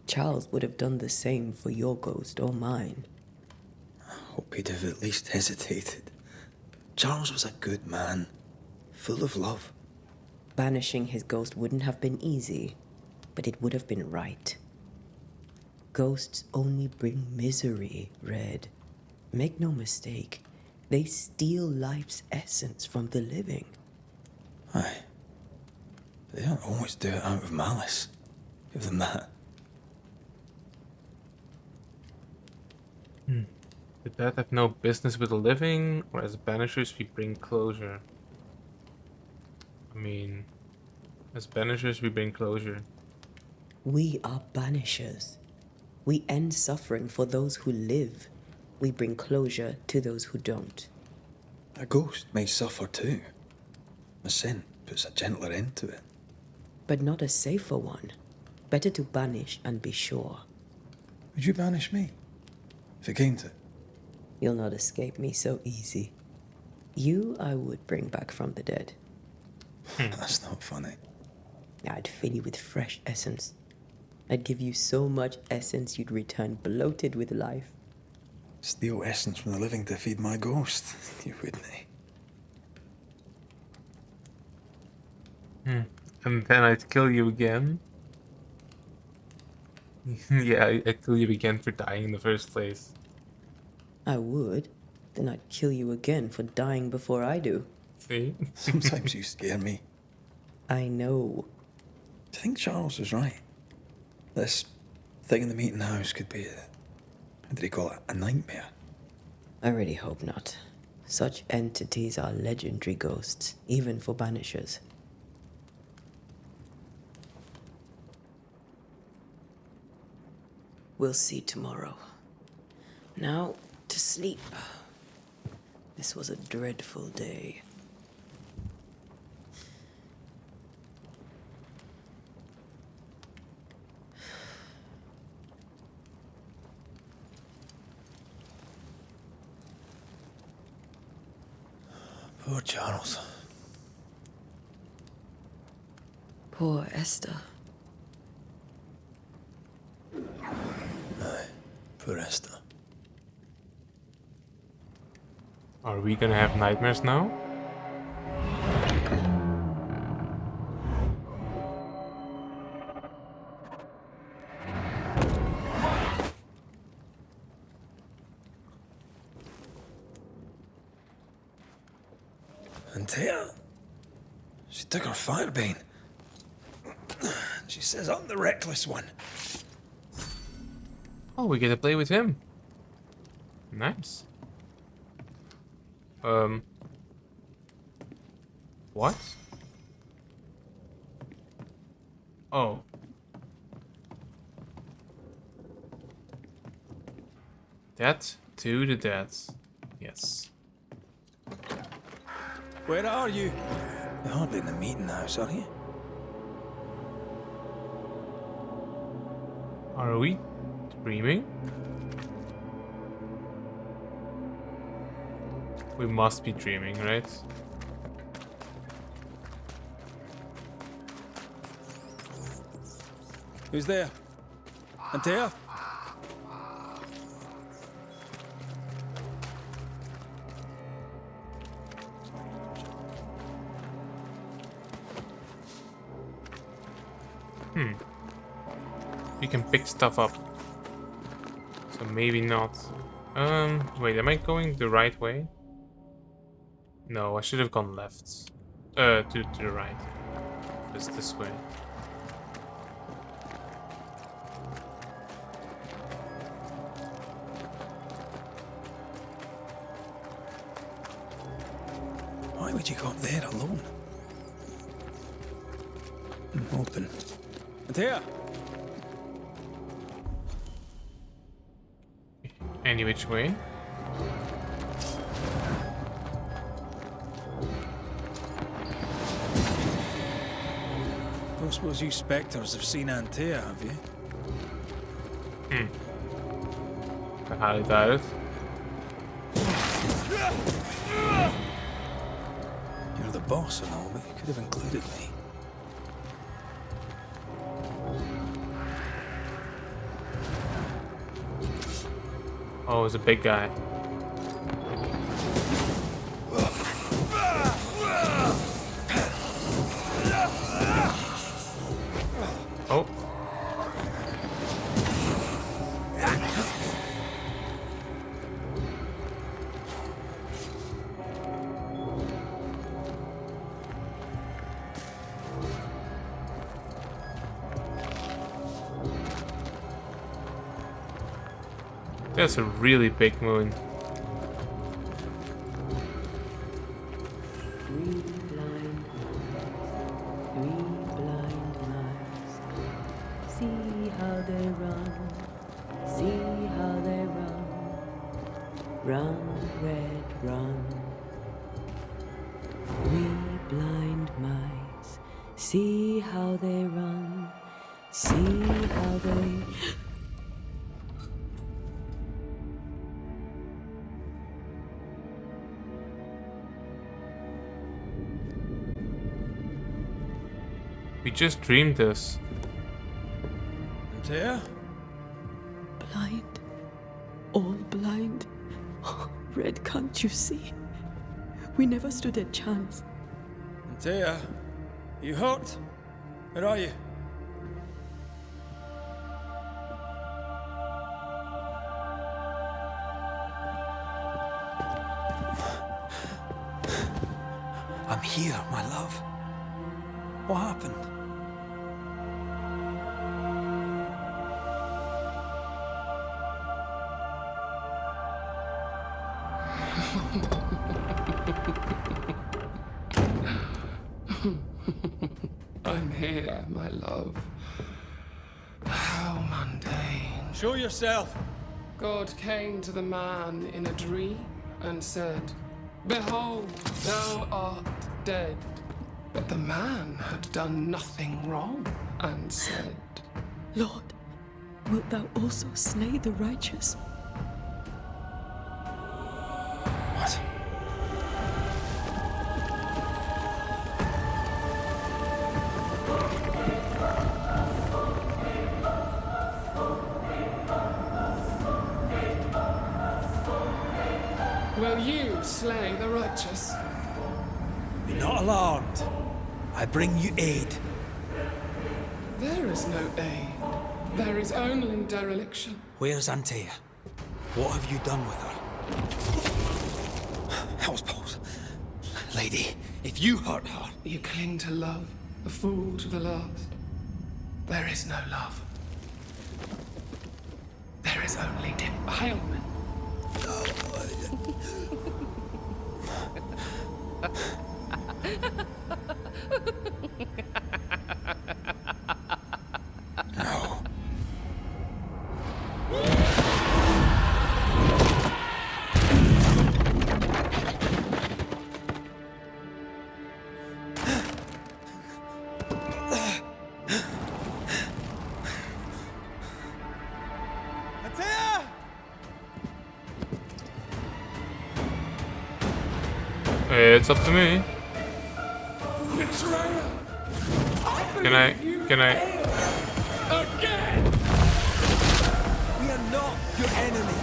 [SPEAKER 3] Charles would have done the same for your ghost or mine.
[SPEAKER 2] I hope he'd have at least hesitated. Charles was a good man, full of love.
[SPEAKER 3] Banishing his ghost wouldn't have been easy, but it would have been right. Ghosts only bring misery, Red. Make no mistake, they steal life's essence from the living.
[SPEAKER 2] Aye. They don't always do it out of malice. Give them that.
[SPEAKER 5] The dead have no business with the living, or as banishers we bring closure. I mean, as banishers we bring closure.
[SPEAKER 3] We are banishers. We end suffering for those who live. We bring closure to those who don't.
[SPEAKER 2] A ghost may suffer too. A sin puts a gentler end to it.
[SPEAKER 3] But not a safer one. Better to banish and be sure.
[SPEAKER 2] Would you banish me? If it came to it?
[SPEAKER 3] You'll not escape me so easy. You I would bring back from the dead.
[SPEAKER 2] That's not funny.
[SPEAKER 3] I'd fill you with fresh essence. I'd give you so much essence you'd return bloated with life.
[SPEAKER 2] Steal essence from the living to feed my ghost. You wouldn't, eh?
[SPEAKER 5] And then I'd kill you again. Yeah, I'd kill you again for dying in the first place.
[SPEAKER 3] I would. Then I'd kill you again for dying before I do.
[SPEAKER 5] See?
[SPEAKER 2] Sometimes you scare me.
[SPEAKER 3] I know.
[SPEAKER 2] Do you think Charles was right? This thing in the meeting house could be how did he call it? A nightmare?
[SPEAKER 3] I really hope not. Such entities are legendary ghosts, even for banishers. We'll see tomorrow. Now, to sleep. This was a dreadful day.
[SPEAKER 2] Poor Charles.
[SPEAKER 3] Poor Esther.
[SPEAKER 2] Aye, poor Esther.
[SPEAKER 5] Are we gonna have nightmares now?
[SPEAKER 2] Antea, she took her firebane. She says I'm the reckless one.
[SPEAKER 5] Oh, we get to play with him. Nice. What? Oh. That to the dead. Yes.
[SPEAKER 2] Where are you? You're hardly in the meeting house, are you?
[SPEAKER 5] Are we dreaming? We must be dreaming, right?
[SPEAKER 2] Who's there? Antea?
[SPEAKER 5] You can pick stuff up. So maybe not. Wait, am I going the right way? No, I should have gone left. To the right. It's this way.
[SPEAKER 2] Why would you go up there alone? Open. Antea!
[SPEAKER 5] Any which way?
[SPEAKER 2] Don't suppose you spectres have seen Antea, have you?
[SPEAKER 5] I highly doubt it.
[SPEAKER 2] You're the boss and all, but you could have included me.
[SPEAKER 5] Oh, it's a big guy. Oh. That's a really big moon.
[SPEAKER 3] Three blind mice. See how they run. See how they run. Run, red, run. Three blind mice. See how they run. See how they...
[SPEAKER 5] We just dreamed this.
[SPEAKER 2] Antea?
[SPEAKER 3] Blind. All blind. Red, can't you see? We never stood a chance.
[SPEAKER 2] Antea, you hurt? Where are you?
[SPEAKER 9] I'm here, my love. What happened?
[SPEAKER 14] I'm here, my love. How mundane.
[SPEAKER 2] Show yourself!
[SPEAKER 14] God came to the man in a dream and said, "Behold, thou art dead." But the man had done nothing wrong and said,
[SPEAKER 3] Lord, wilt thou also slay the righteous?
[SPEAKER 2] What?
[SPEAKER 14] "Will you slay the righteous?"
[SPEAKER 9] Be not alarmed. I bring you aid.
[SPEAKER 14] There is no aid. There is only dereliction.
[SPEAKER 9] Where's Antea? What have you done with her? Hellsballs. Lady, if you hurt her...
[SPEAKER 14] You cling to love, a fool to the last. There is no love. There is only defilement.
[SPEAKER 2] No. Antea!
[SPEAKER 5] It's up to me. Can I?
[SPEAKER 14] Again!
[SPEAKER 9] We are not your enemy.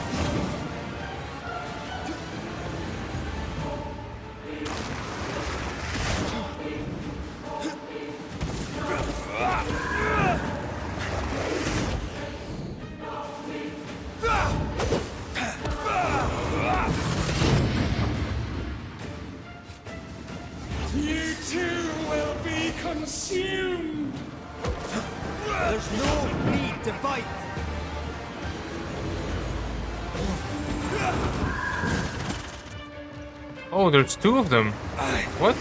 [SPEAKER 14] You too will be consumed!
[SPEAKER 9] There's no need to fight.
[SPEAKER 5] Oh, there's two of them. What?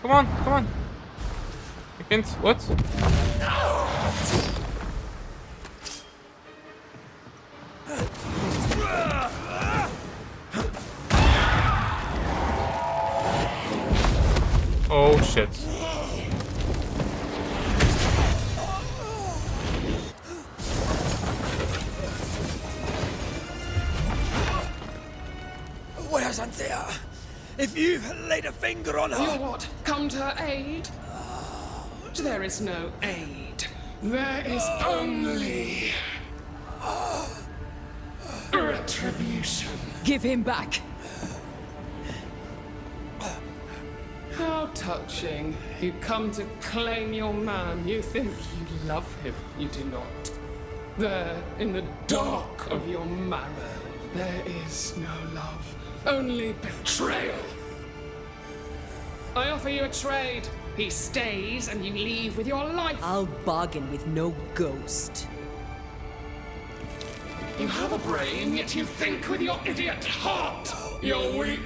[SPEAKER 5] Come on, come on. I can't. What? Oh shit.
[SPEAKER 9] Where's Antea? If you've laid a finger on her...
[SPEAKER 14] You what? Come to her aid? There is no aid. There is only... retribution.
[SPEAKER 3] Give him back.
[SPEAKER 14] How touching. You come to claim your man. You think you love him. You do not. There, in the dark of your marrow, there is no love. Only betrayal. I offer you a trade. He stays and you leave with your life.
[SPEAKER 3] I'll bargain with no ghost.
[SPEAKER 14] You have a brain, yet you think with your idiot heart. You're weak.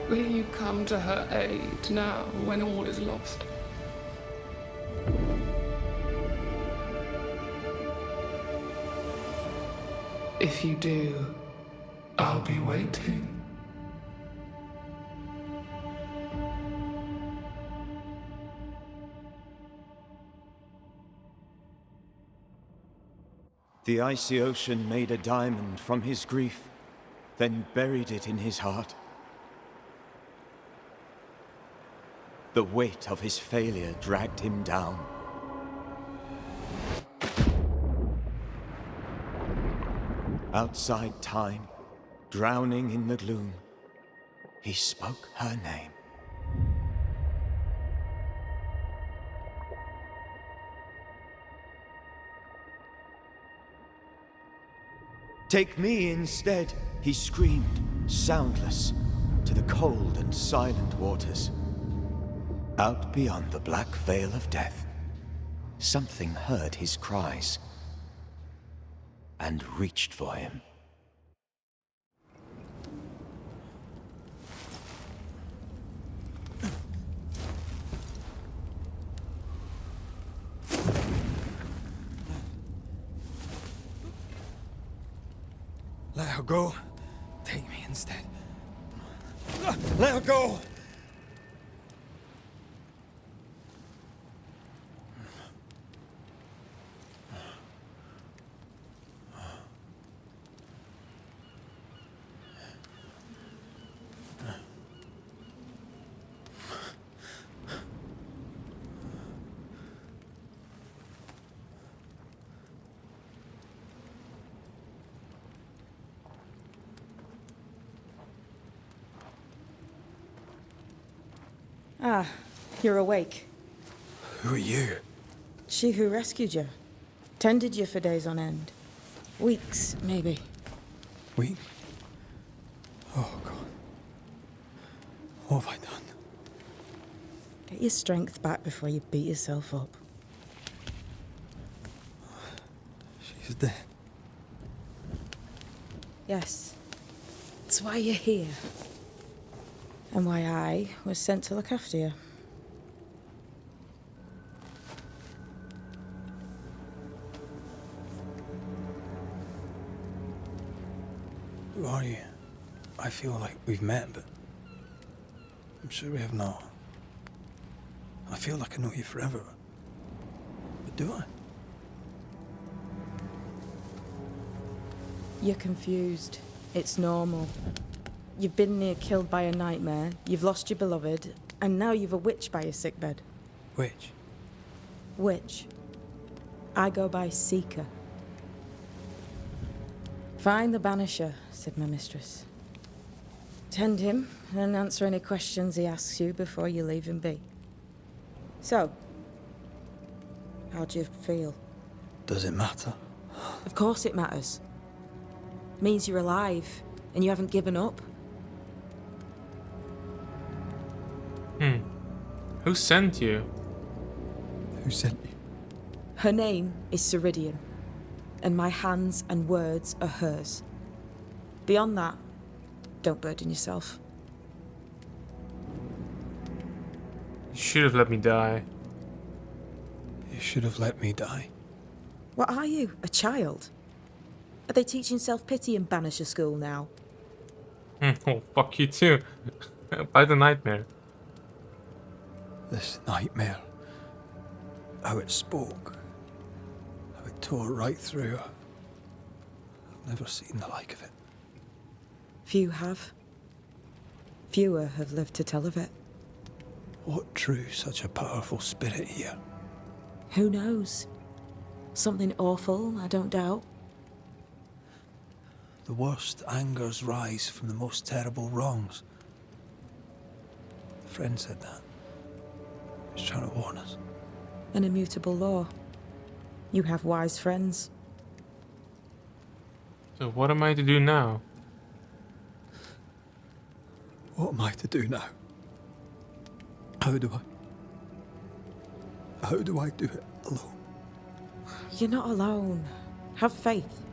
[SPEAKER 14] Will you come to her aid now, when all is lost? If you do, I'll be waiting.
[SPEAKER 4] The icy ocean made a diamond from his grief, then buried it in his heart. The weight of his failure dragged him down. Outside time, drowning in the gloom, he spoke her name. Take me instead, he screamed, soundless, to the cold and silent waters. Out beyond the black veil of death, something heard his cries and reached for him.
[SPEAKER 2] Let her go. Take me instead. Let her go!
[SPEAKER 15] Ah, you're awake.
[SPEAKER 2] Who are you?
[SPEAKER 15] She who rescued you. Tended you for days on end. Weeks, maybe.
[SPEAKER 2] We? Oh, God. What have I done?
[SPEAKER 15] Get your strength back before you beat yourself up.
[SPEAKER 2] She's dead.
[SPEAKER 15] Yes. That's why you're here. And why I was sent to look after you.
[SPEAKER 2] Who are you? I feel like we've met, but I'm sure we have not. I feel like I know you forever. But do I?
[SPEAKER 15] You're confused. It's normal. You've been near killed by a nightmare, you've lost your beloved, and now you've a witch by your sickbed.
[SPEAKER 2] Witch?
[SPEAKER 15] Witch. I go by Seeker. Find the Banisher, said my mistress. Tend him, and answer any questions he asks you before you leave him be. So, how do you feel?
[SPEAKER 2] Does it matter?
[SPEAKER 15] Of course it matters. Means you're alive, and you haven't given up.
[SPEAKER 5] Who sent you?
[SPEAKER 2] Who sent you?
[SPEAKER 15] Her name is Ceridian, and my hands and words are hers. Beyond that, don't burden yourself.
[SPEAKER 5] You should have let me die.
[SPEAKER 2] You should have let me die.
[SPEAKER 15] What are you, a child? Are they teaching self-pity in Banisher school now?
[SPEAKER 5] Oh, fuck you too. By the nightmare.
[SPEAKER 2] This nightmare. How it spoke. How it tore right through her. I've never seen the like of it.
[SPEAKER 15] Few have. Fewer have lived to tell of it.
[SPEAKER 2] What drew such a powerful spirit here?
[SPEAKER 15] Who knows? Something awful, I don't doubt.
[SPEAKER 2] The worst angers rise from the most terrible wrongs. A friend said that. He's trying to warn us.
[SPEAKER 15] An immutable law. You have wise friends.
[SPEAKER 5] So what am I to do now?
[SPEAKER 2] What am I to do now? How do I do it alone?
[SPEAKER 15] You're not alone. Have faith.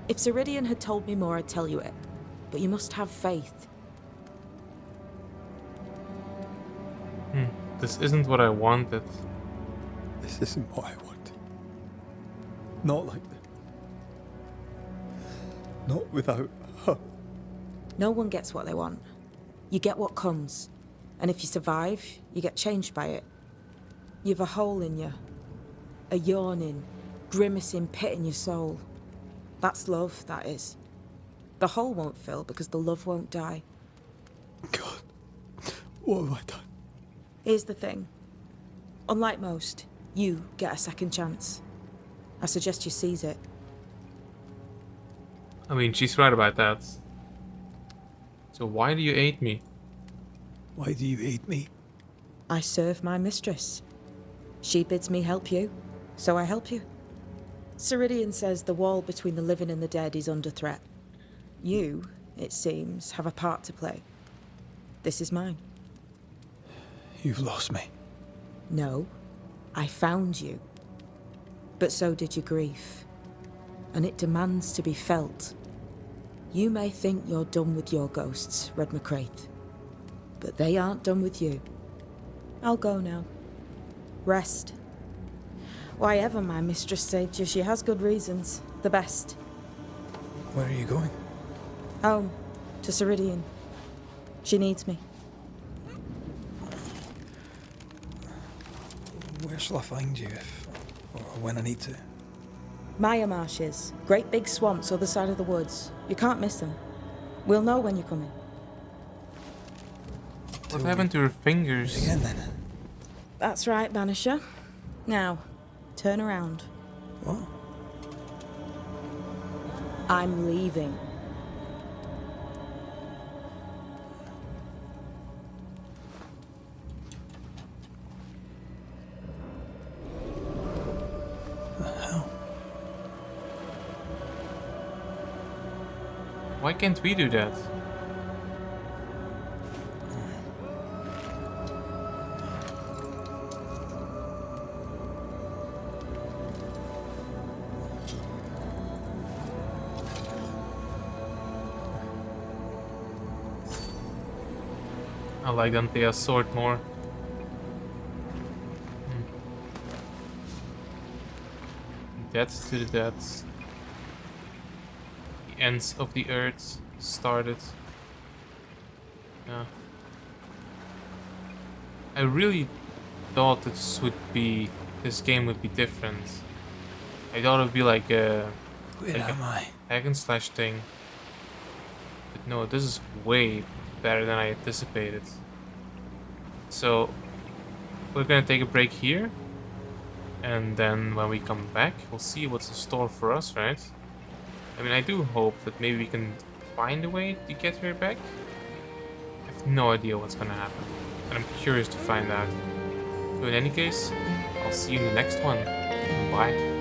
[SPEAKER 15] If Ceridian had told me more, I'd tell you it. But you must have faith.
[SPEAKER 5] This isn't what I wanted.
[SPEAKER 2] This isn't what I wanted. Not like this. Not without her.
[SPEAKER 15] No one gets what they want. You get what comes. And if you survive, you get changed by it. You've a hole in you. A yawning, grimacing pit in your soul. That's love, that is. The hole won't fill because the love won't die.
[SPEAKER 2] God, what have I done?
[SPEAKER 15] Here's the thing. Unlike most, you get a second chance. I suggest you seize it.
[SPEAKER 5] I mean, she's right about that. So why do you hate me?
[SPEAKER 2] Why do you hate me?
[SPEAKER 15] I serve my mistress. She bids me help you, so I help you. Ceridian says the wall between the living and the dead is under threat. You, it seems, have a part to play. This is mine.
[SPEAKER 2] You've lost me.
[SPEAKER 15] No, I found you. But so did your grief. And it demands to be felt. You may think you're done with your ghosts, Red McCraith. But they aren't done with you. I'll go now. Rest. Why ever my mistress saved you, she has good reasons. The best.
[SPEAKER 2] Where are you going?
[SPEAKER 15] Home. To Ceridian. She needs me.
[SPEAKER 2] Where shall I find you if, or when I need to?
[SPEAKER 15] Maya marshes. Great big swamps other side of the woods. You can't miss them. We'll know when you're coming.
[SPEAKER 5] What happened to her fingers?
[SPEAKER 2] Again then.
[SPEAKER 15] That's right, Banisher. Now, turn around.
[SPEAKER 2] What?
[SPEAKER 15] I'm leaving.
[SPEAKER 2] The hell?
[SPEAKER 5] Why can't we do that? I like Anthea's sword more. Deaths to the deaths. The ends of the earth started. Yeah. I really thought this game would be different. I thought it would be like a hack and slash thing. But no, this is way better than I anticipated. So we're gonna take a break here, and then when we come back we'll see what's in store for us, right? I mean, I do hope that maybe we can find a way to get her back. I have no idea what's gonna happen, and I'm curious to find out. So in any case, I'll see you in the next one. Bye.